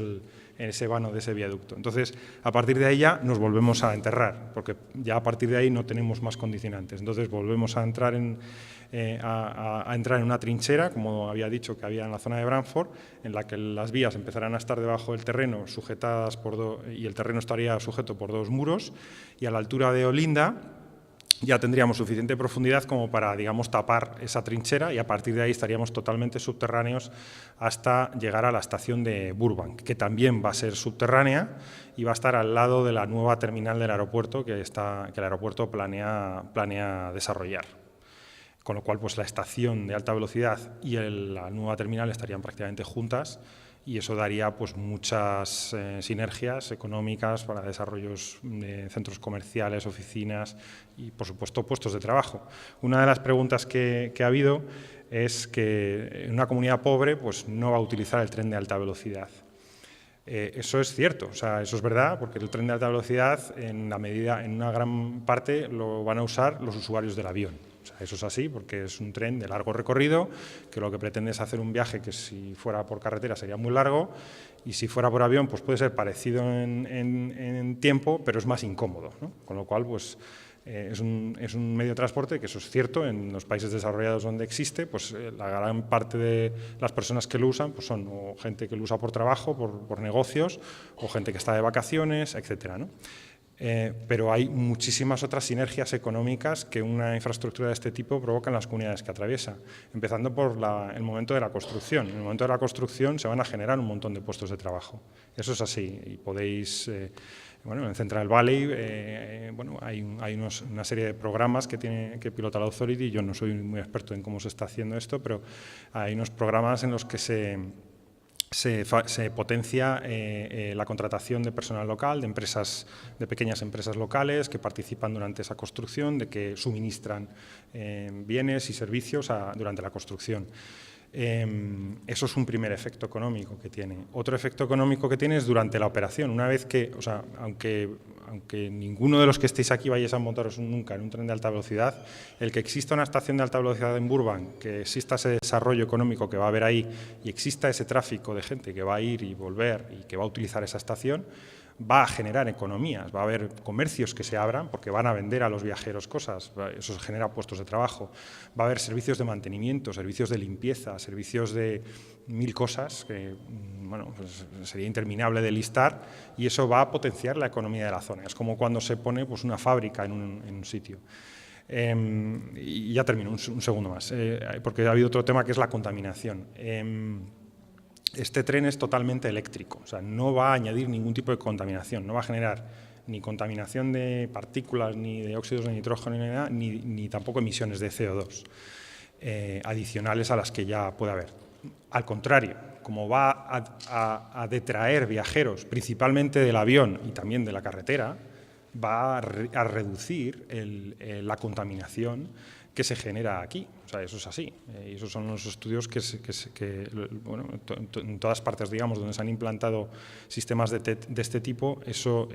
ese vano de ese viaducto. Entonces, a partir de ahí ya nos volvemos a enterrar, porque ya a partir de ahí no tenemos más condicionantes. Entonces, volvemos a entrar en una trinchera, como había dicho que había en la zona de Brantford, en la que las vías empezarán a estar debajo del terreno, sujetadas y el terreno estaría sujeto por 2 muros, y a la altura de Olinda ya tendríamos suficiente profundidad como para, digamos, tapar esa trinchera y a partir de ahí estaríamos totalmente subterráneos hasta llegar a la estación de Burbank, que también va a ser subterránea y va a estar al lado de la nueva terminal del aeropuerto que el aeropuerto planea desarrollar. Con lo cual, pues la estación de alta velocidad y la nueva terminal estarían prácticamente juntas y eso daría pues muchas sinergias económicas para desarrollos de centros comerciales, oficinas y, por supuesto, puestos de trabajo. Una de las preguntas que ha habido es que en una comunidad pobre pues no va a utilizar el tren de alta velocidad. Eso es cierto, o sea, eso es verdad, porque el tren de alta velocidad en una gran parte lo van a usar los usuarios del avión. O sea, eso es así, porque es un tren de largo recorrido, que lo que pretende es hacer un viaje que si fuera por carretera sería muy largo, y si fuera por avión pues puede ser parecido en tiempo, pero es más incómodo, ¿no? Con lo cual, pues es un medio de transporte que, eso es cierto, en los países desarrollados donde existe, pues la gran parte de las personas que lo usan pues son o gente que lo usa por trabajo, por negocios, o gente que está de vacaciones, etcétera, ¿no? Pero hay muchísimas otras sinergias económicas que una infraestructura de este tipo provoca en las comunidades que atraviesa, empezando por el momento de la construcción. En el momento de la construcción se van a generar un montón de puestos de trabajo. Eso es así y podéis... Bueno, en Central Valley bueno, hay una serie de programas que pilota la Authority. Yo no soy muy experto en cómo se está haciendo esto, pero hay unos programas en los que se potencia la contratación de personal local, de pequeñas empresas locales que participan durante esa construcción, de que suministran bienes y servicios durante la construcción. Eso es un primer efecto económico que tiene. Otro efecto económico que tiene es durante la operación. Una vez que, o sea, aunque ninguno de los que estéis aquí vayáis a montaros nunca en un tren de alta velocidad, el que exista una estación de alta velocidad en Burbank, que exista ese desarrollo económico que va a haber ahí y exista ese tráfico de gente que va a ir y volver y que va a utilizar esa estación, va a generar economías, va a haber comercios que se abran porque van a vender a los viajeros cosas, eso genera puestos de trabajo, va a haber servicios de mantenimiento, servicios de limpieza, servicios de 1000 cosas que, bueno, pues sería interminable de listar y eso va a potenciar la economía de la zona. Es como cuando se pone pues, una fábrica en un sitio. Y ya termino, un segundo más, porque ha habido otro tema que es la contaminación. Este tren es totalmente eléctrico, o sea, no va a añadir ningún tipo de contaminación, no va a generar ni contaminación de partículas, ni de óxidos de nitrógeno, ni nada, ni tampoco emisiones de CO2 adicionales a las que ya puede haber. Al contrario, como va a detraer viajeros, principalmente del avión y también de la carretera, va a reducir la contaminación que se genera aquí. O sea, eso es así. Y esos son los estudios que bueno, en todas partes, digamos, donde se han implantado sistemas de este tipo, esos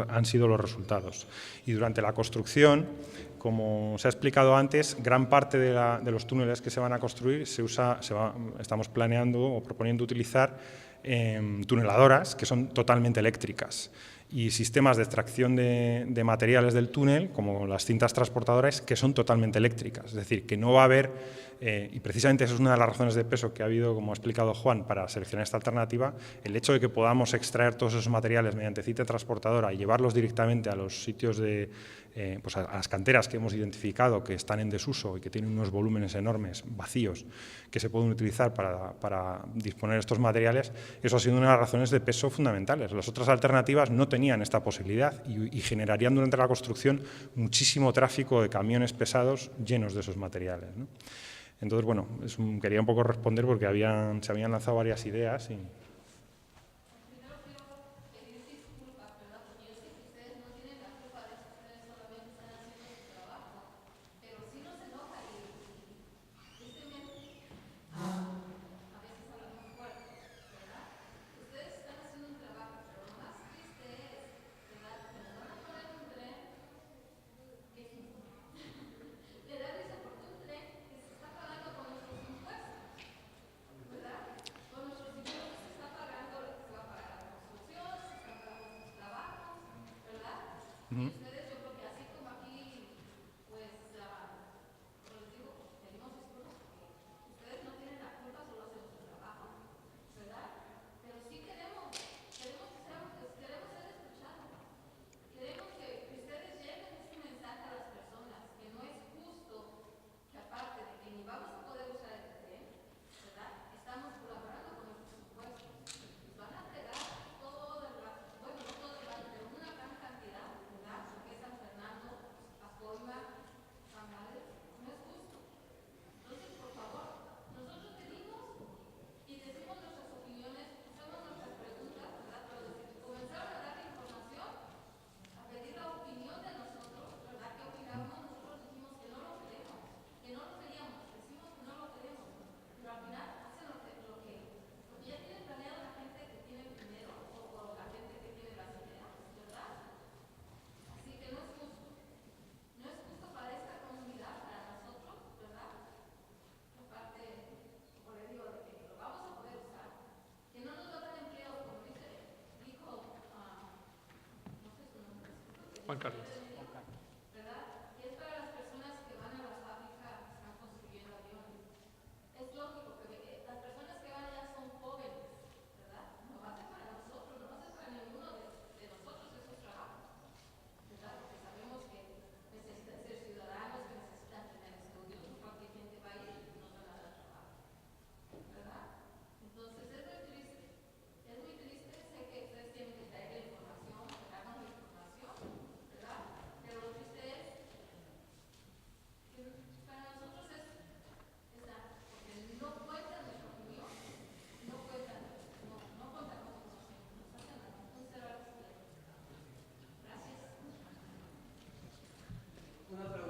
han sido los resultados. Y durante la construcción, como se ha explicado antes, gran parte de los túneles que se van a construir estamos planeando o proponiendo utilizar tuneladoras que son totalmente eléctricas y sistemas de extracción de materiales del túnel, como las cintas transportadoras, que son totalmente eléctricas. Es decir, que no va a haber, y precisamente esa es una de las razones de peso que ha habido, como ha explicado Juan, para seleccionar esta alternativa, el hecho de que podamos extraer todos esos materiales mediante cinta transportadora y llevarlos directamente a los sitios pues a las canteras que hemos identificado que están en desuso y que tienen unos volúmenes enormes, vacíos, que se pueden utilizar para disponer de estos materiales, eso ha sido una de las razones de peso fundamentales. Las otras alternativas no tenían esta posibilidad y generarían durante la construcción muchísimo tráfico de camiones pesados llenos de esos materiales, ¿no? Entonces, bueno, quería un poco responder porque se habían lanzado varias ideas. Juan Carlos.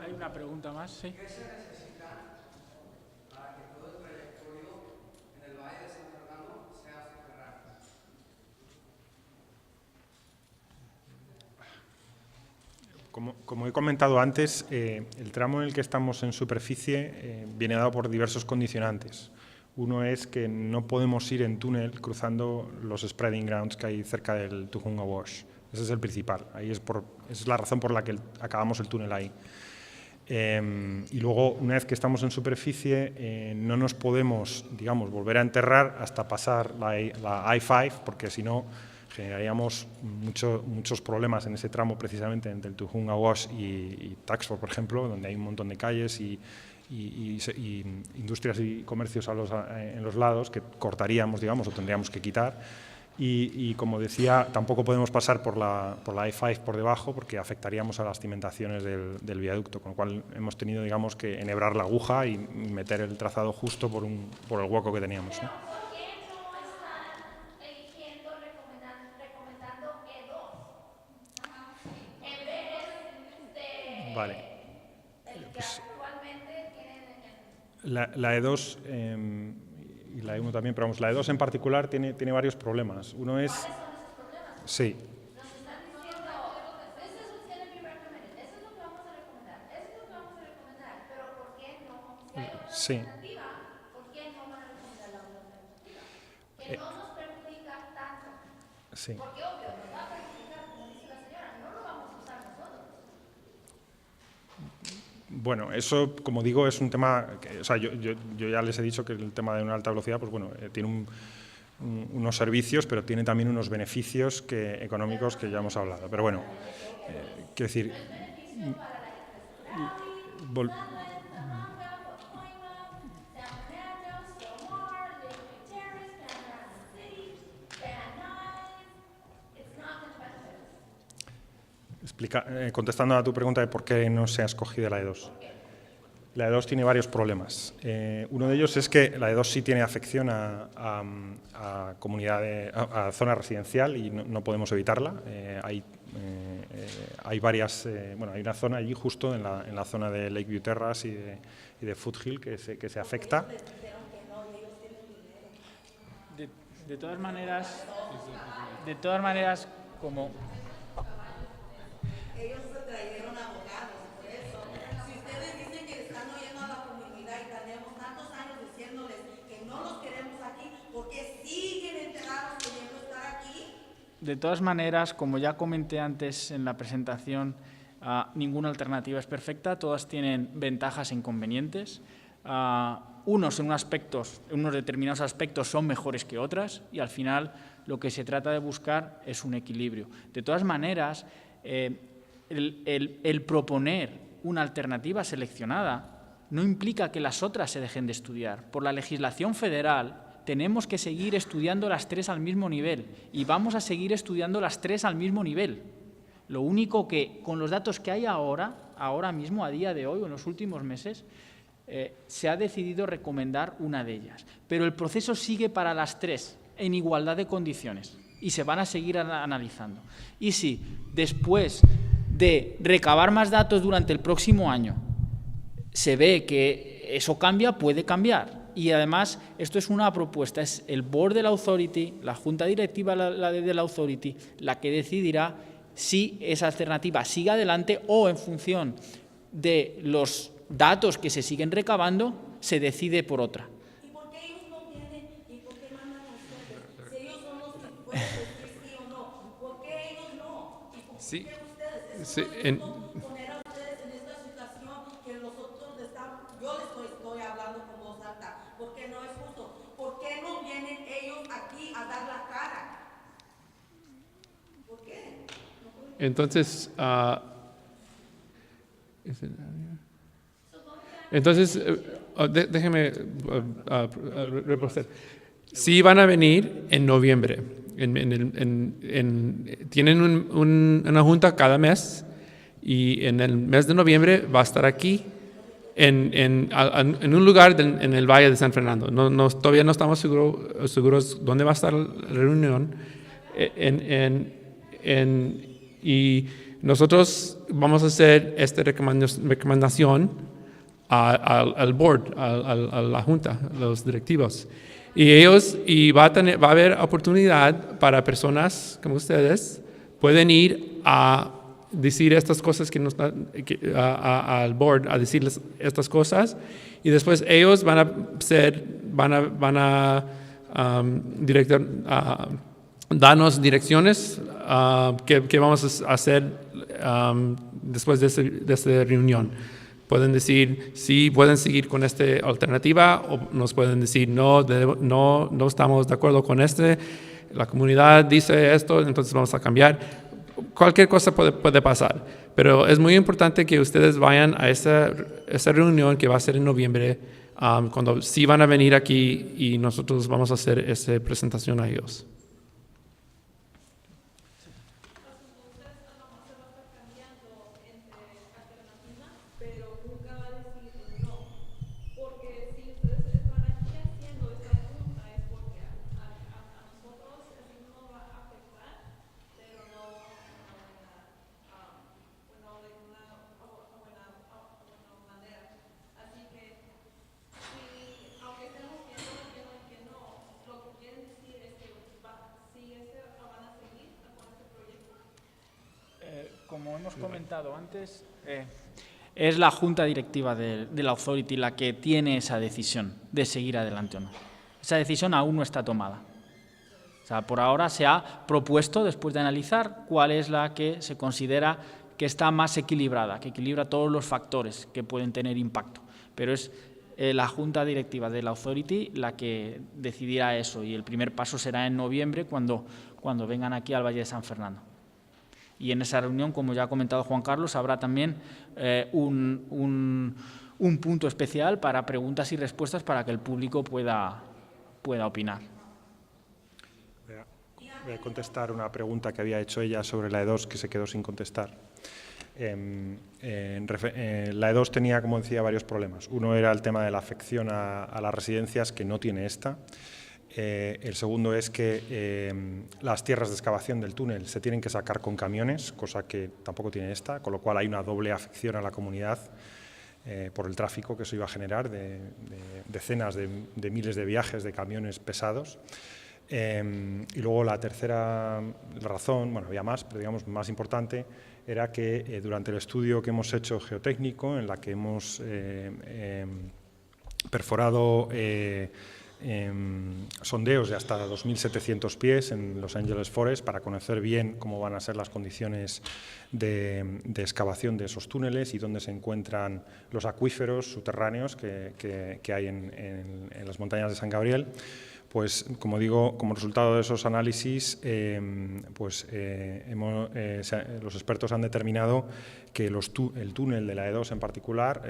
Hay una pregunta más, sí. ¿Qué se necesita para que todo el trayectorio en el Valle de San Fernando sea subterráneo? Como he comentado antes, el tramo en el que estamos en superficie viene dado por diversos condicionantes. Uno es que no podemos ir en túnel cruzando los spreading grounds que hay cerca del Tujunga Wash. Ese es el principal. Es la razón por la que acabamos el túnel ahí. Y luego, una vez que estamos en superficie, no nos podemos, digamos, volver a enterrar hasta pasar la I-5, porque si no generaríamos muchos problemas en ese tramo, precisamente entre el Tujunga Wash y Taxford, por ejemplo, donde hay un montón de calles y industrias y comercios en los lados que cortaríamos, digamos, o tendríamos que quitar. Y como decía, tampoco podemos pasar por la I-5 por debajo porque afectaríamos a las cimentaciones del viaducto, con lo cual hemos tenido, digamos, que enhebrar la aguja y meter el trazado justo por el hueco que teníamos, ¿no? ¿Por qué no están eligiendo, recomendando E2? En vez de Vale. el que actualmente tienen La E2 y la E1 también, pero vamos, la E2 en particular tiene varios problemas. Uno es... ¿Cuáles son esos problemas? Sí. Nos están diciendo, this is what's going to be recommended, eso es lo que vamos a recomendar, eso es lo que vamos a recomendar, pero ¿por qué no? Si hay otra Sí. alternativa, ¿por qué no van a recomendar la otra alternativa? Que no nos perjudica tanto. Sí. Porque obvio, nos va a perjudicar, como dice la señora, no lo vamos a usar nosotros. Bueno, eso, como digo, es un tema, o sea, yo ya les he dicho que el tema de una alta velocidad, pues bueno, tiene unos servicios, pero tiene también unos beneficios económicos que ya hemos hablado. Pero bueno, quiero decir, contestando a tu pregunta de por qué no se ha escogido la E2. La E2 tiene varios problemas. Uno de ellos es que la E2 sí tiene afección a zona residencial y no podemos evitarla. Hay varias, bueno, hay una zona allí justo en la zona de Lakeview Terrace y de Foothill que se afecta. De todas maneras, como... Ellos se trajeron abogados por eso. Si ustedes dicen que están oyendo a la comunidad y tenemos tantos años diciéndoles que no los queremos aquí, ¿por qué siguen enterados queriendo estar aquí? De todas maneras, como ya comenté antes en la presentación, ninguna alternativa es perfecta, todas tienen ventajas e inconvenientes. Unos en unos determinados aspectos son mejores que otras y al final lo que se trata de buscar es un equilibrio. De todas maneras, el proponer una alternativa seleccionada no implica que las otras se dejen de estudiar. Por la legislación federal tenemos que seguir estudiando las tres al mismo nivel y vamos a seguir estudiando las tres al mismo nivel. Lo único que, con los datos que hay ahora mismo, a día de hoy o en los últimos meses, se ha decidido recomendar una de ellas. Pero el proceso sigue para las tres en igualdad de condiciones y se van a seguir analizando. Y si después de recabar más datos durante el próximo año se ve que eso cambia, puede cambiar. Y además, esto es una propuesta, es el Board de la Authority, la Junta Directiva de la Authority, la que decidirá si esa alternativa sigue adelante o en función de los datos que se siguen recabando, se decide por otra. ¿Y por qué ellos no vienen y por qué mandan a ustedes? Si ellos son los que pueden decir sí o no, ¿por qué ellos no? ¿Y por Sí. qué ustedes? Sí, poner a ustedes en esta situación que nosotros yo les estoy hablando con voz alta, porque no es justo. ¿Por qué no vienen ellos aquí a dar la cara? ¿Por qué? entonces, déjeme reposar. Sí van a venir en noviembre. Tienen una junta cada mes y en el mes de noviembre va a estar aquí en un lugar en el Valle de San Fernando. Todavía no estamos seguros dónde va a estar la reunión. Y nosotros vamos a hacer esta recomendación al board, a la junta, a los directivos. Y va a haber oportunidad para personas como ustedes, pueden ir a decir estas cosas al board, a decirles estas cosas, y después ellos van a darnos direcciones que vamos a hacer después de esta reunión. Pueden decir sí, pueden seguir con esta alternativa, o nos pueden decir no estamos de acuerdo con la comunidad dice esto, entonces vamos a cambiar. Cualquier cosa puede pasar, pero es muy importante que ustedes vayan a esa reunión que va a ser en noviembre, cuando sí van a venir aquí y nosotros vamos a hacer esa presentación a ellos. Como hemos comentado antes, es la junta directiva de la Authority la que tiene esa decisión de seguir adelante o no. Esa decisión aún no está tomada. O sea, por ahora se ha propuesto, después de analizar, cuál es la que se considera que está más equilibrada, que equilibra todos los factores que pueden tener impacto. Pero es la junta directiva de la Authority la que decidirá eso, y el primer paso será en noviembre cuando vengan aquí al Valle de San Fernando. Y en esa reunión, como ya ha comentado Juan Carlos, habrá también un punto especial para preguntas y respuestas para que el público pueda opinar. Voy a contestar una pregunta que había hecho ella sobre la E2 que se quedó sin contestar. La E2 tenía, como decía, varios problemas. Uno era el tema de la afección a las residencias, que no tiene esta. El segundo es que las tierras de excavación del túnel se tienen que sacar con camiones, cosa que tampoco tiene esta, con lo cual hay una doble afección a la comunidad por el tráfico que eso iba a generar de decenas de miles de viajes de camiones pesados. Y luego la tercera razón, bueno, había más, pero digamos más importante, era que durante el estudio que hemos hecho geotécnico, en la que hemos perforado sondeos de hasta 2.700 pies en Los Angeles Forest para conocer bien cómo van a ser las condiciones de excavación de esos túneles y dónde se encuentran los acuíferos subterráneos que hay en las montañas de San Gabriel. Pues, como digo, como resultado de esos análisis, los expertos han determinado que el túnel de la E2 en particular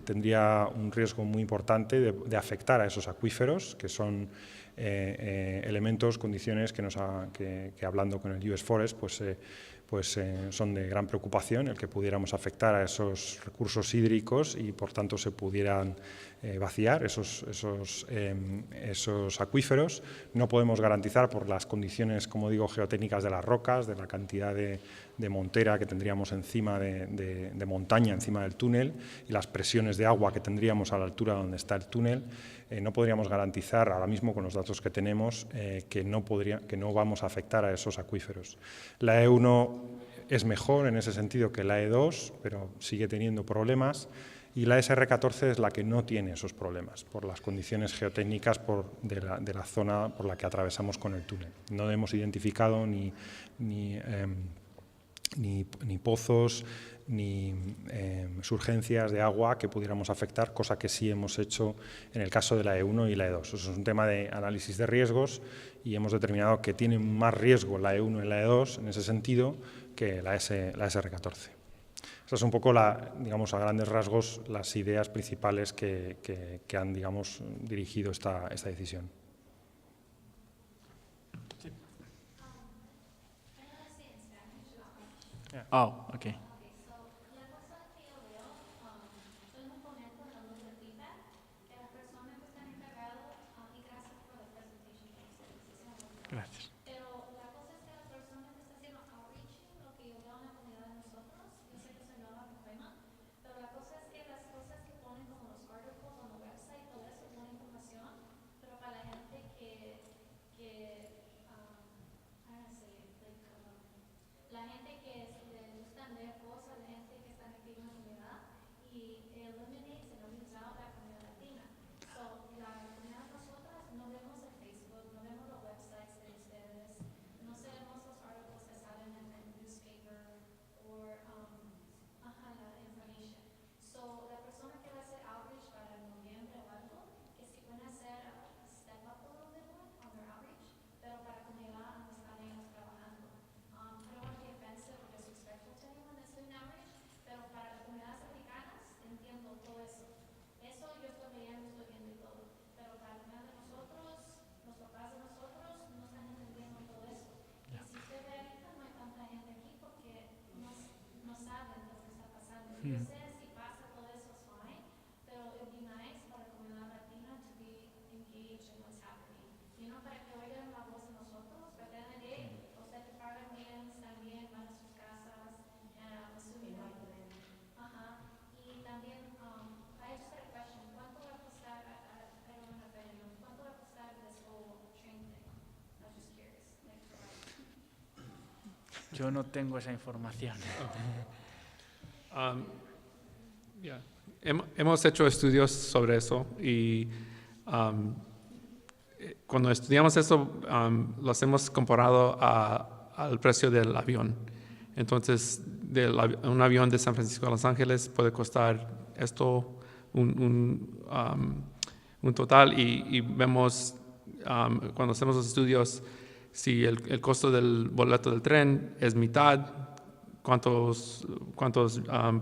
tendría un riesgo muy importante de afectar a esos acuíferos, que son elementos, condiciones que hablando con el US Forest, son de gran preocupación, el que pudiéramos afectar a esos recursos hídricos y por tanto se pudieran vaciar esos acuíferos. No podemos garantizar por las condiciones, como digo, geotécnicas de las rocas, de la cantidad de montera que tendríamos encima de montaña, encima del túnel, y las presiones de agua que tendríamos a la altura donde está el túnel. No podríamos garantizar ahora mismo, con los datos que tenemos, que no vamos a afectar a esos acuíferos. La E1 es mejor en ese sentido que la E2, pero sigue teniendo problemas, y la SR14 es la que no tiene esos problemas por las condiciones geotécnicas de la zona por la que atravesamos con el túnel. No hemos identificado ni ni pozos, ni surgencias de agua que pudiéramos afectar, cosa que sí hemos hecho en el caso de la E1 y la E2. Eso es un tema de análisis de riesgos y hemos determinado que tienen más riesgo la E1 y la E2 en ese sentido que la SR14. Esas son un poco, digamos, a grandes rasgos, las ideas principales que han, digamos, dirigido esta decisión. Oh, okay. Gracias. Pero la cosa es que la persona que está haciendo outreach, lo que yo veo en la comunidad de nosotros, yo sé que se llama problema, pero la cosa es que las cosas que ponen como los articles en el website, todo eso es buena información, pero para la gente la gente que le gusta leer cosas, la gente que está activa en la comunidad, y eliminate se no usado la comunidad latina. So, la comunidad de nosotras no vemos el Facebook, no vemos los websites de ustedes, no sabemos los artículos que salen en el newspaper o la information. So, la persona que va a hacer outreach para noviembre o algo, que si pueden hacer step up a little bit more on their outreach, pero para la comunidad donde están ellos trabajando. I don't want to be offensive or disrespectful to anyone that's doing outreach, pero para las comunidades africanas entiendo todo eso. Eso yo estoy viendo y todo. Pero para la comunidad de nosotros, los papás de nosotros, no están entendiendo todo eso. Y si usted ve ahorita, no hay tanta gente aquí porque no saben lo que está pasando. Yo sé si pasa todo eso es fine, pero it would be nice para la comunidad latina to be engaged in what's happening. You know, para que oigan la voz de nosotros, pero at the end of the day, usted que pagan bien, están bien, van a sus casas, assuming ajá. Y también, I just had a question. ¿Cuánto va a costar, cuánto va a costar this whole train thing? I was just curious. Yo no tengo esa información. Hemos hecho estudios sobre eso y cuando estudiamos eso los hemos comparado al precio del avión. Entonces, un avión de San Francisco a Los Ángeles puede costar esto un total y vemos cuando hacemos los estudios si el costo del boleto del tren es mitad, cuántas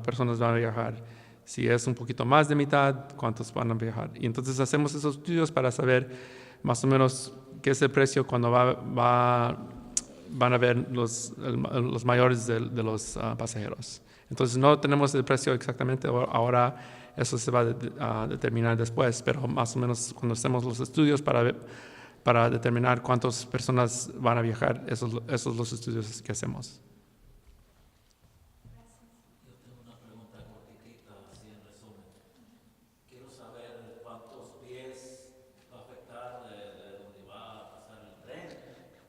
personas van a viajar. Si es un poquito más de mitad, cuántos van a viajar. Y entonces hacemos esos estudios para saber más o menos qué es el precio cuando van a ver los mayores de los pasajeros. Entonces no tenemos el precio exactamente ahora, eso se va a determinar después, pero más o menos cuando hacemos los estudios para determinar cuántas personas van a viajar, esos son los estudios que hacemos. Yo tengo una pregunta cortitita, así en resumen. Quiero saber cuántos pies va a afectar de donde va a pasar el tren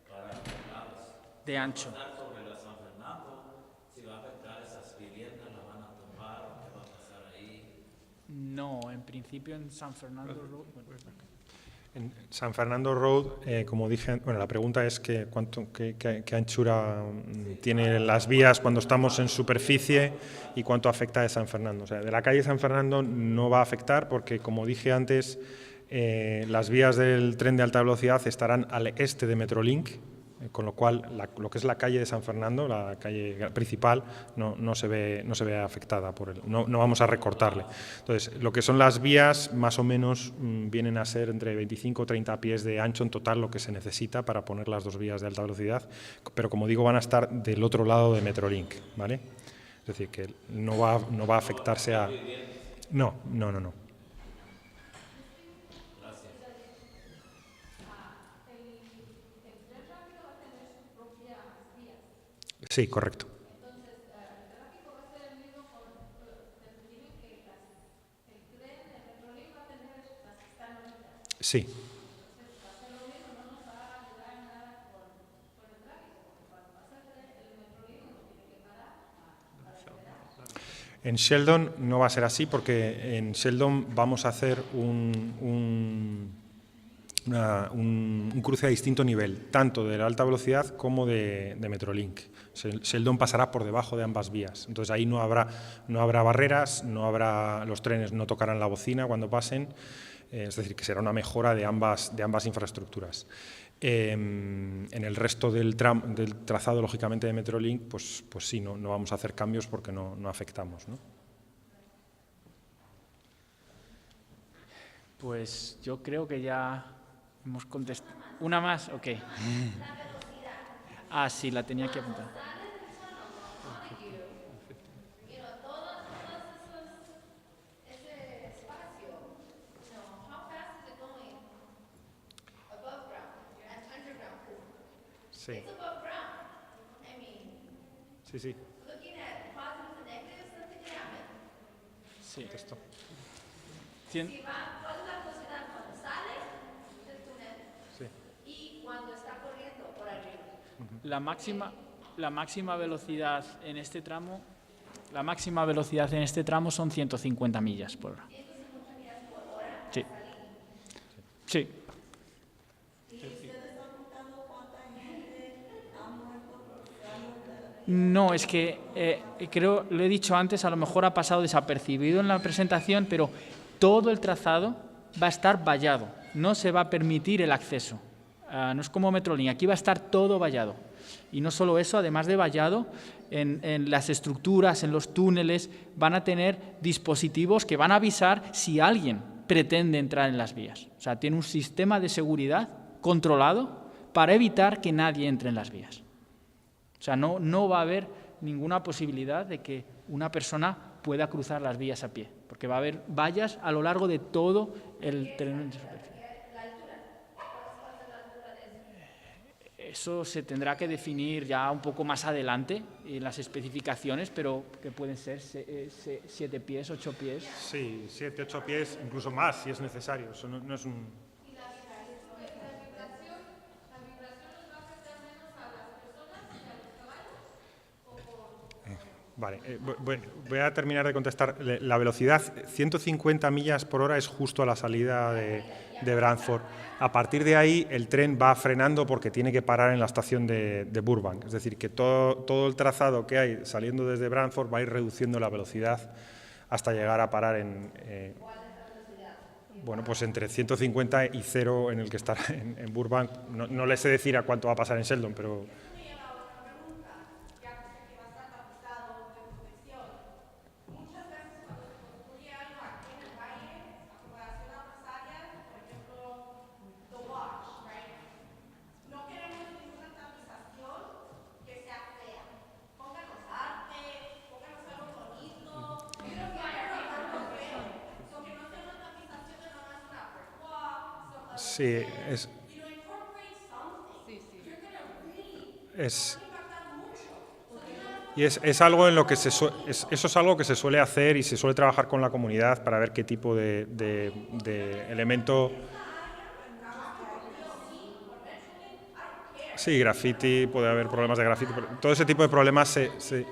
para los lados. De ancho. Sobre la San Fernando, si va a afectar esas viviendas, las van a tumbar o qué va a pasar ahí. No, en principio en San Fernando Road. En San Fernando Road, como dije, bueno, la pregunta es qué anchura tienen las vías cuando estamos en superficie y cuánto afecta de San Fernando. O sea, de la calle San Fernando no va a afectar porque, como dije antes, las vías del tren de alta velocidad estarán al este de Metrolink, con lo cual lo que es la calle de San Fernando, la calle principal, no se ve afectada no vamos a recortarle. Entonces, lo que son las vías más o menos vienen a ser entre 25 o 30 pies de ancho en total lo que se necesita para poner las dos vías de alta velocidad, pero como digo van a estar del otro lado de Metrolink, ¿vale? Es decir, que no va a afectarse a... No. Sí, correcto. Entonces, el tráfico va a ser el mismo que el tren de Metrolink va a tener las que están ahorita. Sí. Entonces, va a ser lo mismo, no nos va a ayudar nada con el tráfico, porque cuando pasa el Metrolink no tiene que parar para esperar. En Sheldon no va a ser así porque en Sheldon vamos a hacer un cruce a distinto nivel, tanto de la alta velocidad como de Metrolink. Sheldon pasará por debajo de ambas vías, entonces ahí no habrá barreras, los trenes no tocarán la bocina cuando pasen, es decir, que será una mejora de ambas infraestructuras. En el resto del trazado, lógicamente, de Metrolink, pues sí, no vamos a hacer cambios porque no afectamos, ¿no? Pues yo creo que ya hemos contestado. ¿Una más? Ok. Ah, sí, la tenía que apuntar. Sí. Sí, sí. Sí. Contesto. Cien- ¿Cuál es la velocidad cuando sale del túnel Sí. y cuando está corriendo por arriba? La máxima velocidad en este tramo, son 150 millas por hora. Sí. Sí. No, es que creo, lo he dicho antes, a lo mejor ha pasado desapercibido en la presentación, pero todo el trazado va a estar vallado, no se va a permitir el acceso. No es como Metrolink, aquí va a estar todo vallado. Y no solo eso, además de vallado, en las estructuras, en los túneles, van a tener dispositivos que van a avisar si alguien pretende entrar en las vías. O sea, tiene un sistema de seguridad controlado para evitar que nadie entre en las vías. O sea, no va a haber ninguna posibilidad de que una persona pueda cruzar las vías a pie, porque va a haber vallas a lo largo de todo el terreno de superficie. Eso se tendrá que definir ya un poco más adelante en las especificaciones, pero que pueden ser 7 pies, 8 pies. Sí, 7, 8 pies, incluso más si es necesario. Eso no es un... Vale, voy a terminar de contestar. La velocidad, 150 millas por hora, es justo a la salida de Brantford. A partir de ahí, el tren va frenando porque tiene que parar en la estación de Burbank. Es decir, que todo el trazado que hay saliendo desde Brantford va a ir reduciendo la velocidad hasta llegar a parar en... bueno, pues entre 150 y 0 en el que estará en Burbank. No le sé decir a cuánto va a pasar en Sheldon, pero... Sí, es algo en lo que eso es algo que se suele hacer y se suele trabajar con la comunidad para ver qué tipo de elemento. Sí, graffiti, puede haber problemas de graffiti, todo ese tipo de problemas se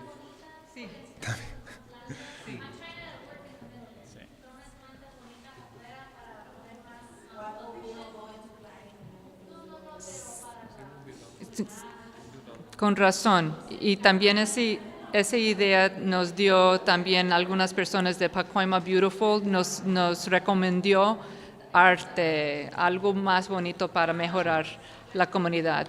Con razón. Y también esa idea nos dio también algunas personas de Pacoima Beautiful, nos recomendó arte, algo más bonito para mejorar la comunidad.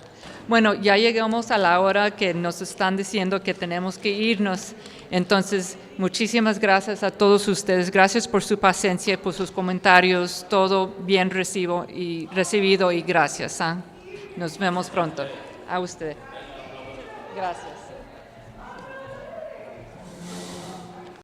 Bueno, ya llegamos a la hora que nos están diciendo que tenemos que irnos. Entonces, muchísimas gracias a todos ustedes. Gracias por su paciencia, por sus comentarios. Todo bien recibido y gracias. Nos vemos pronto. A usted. Gracias.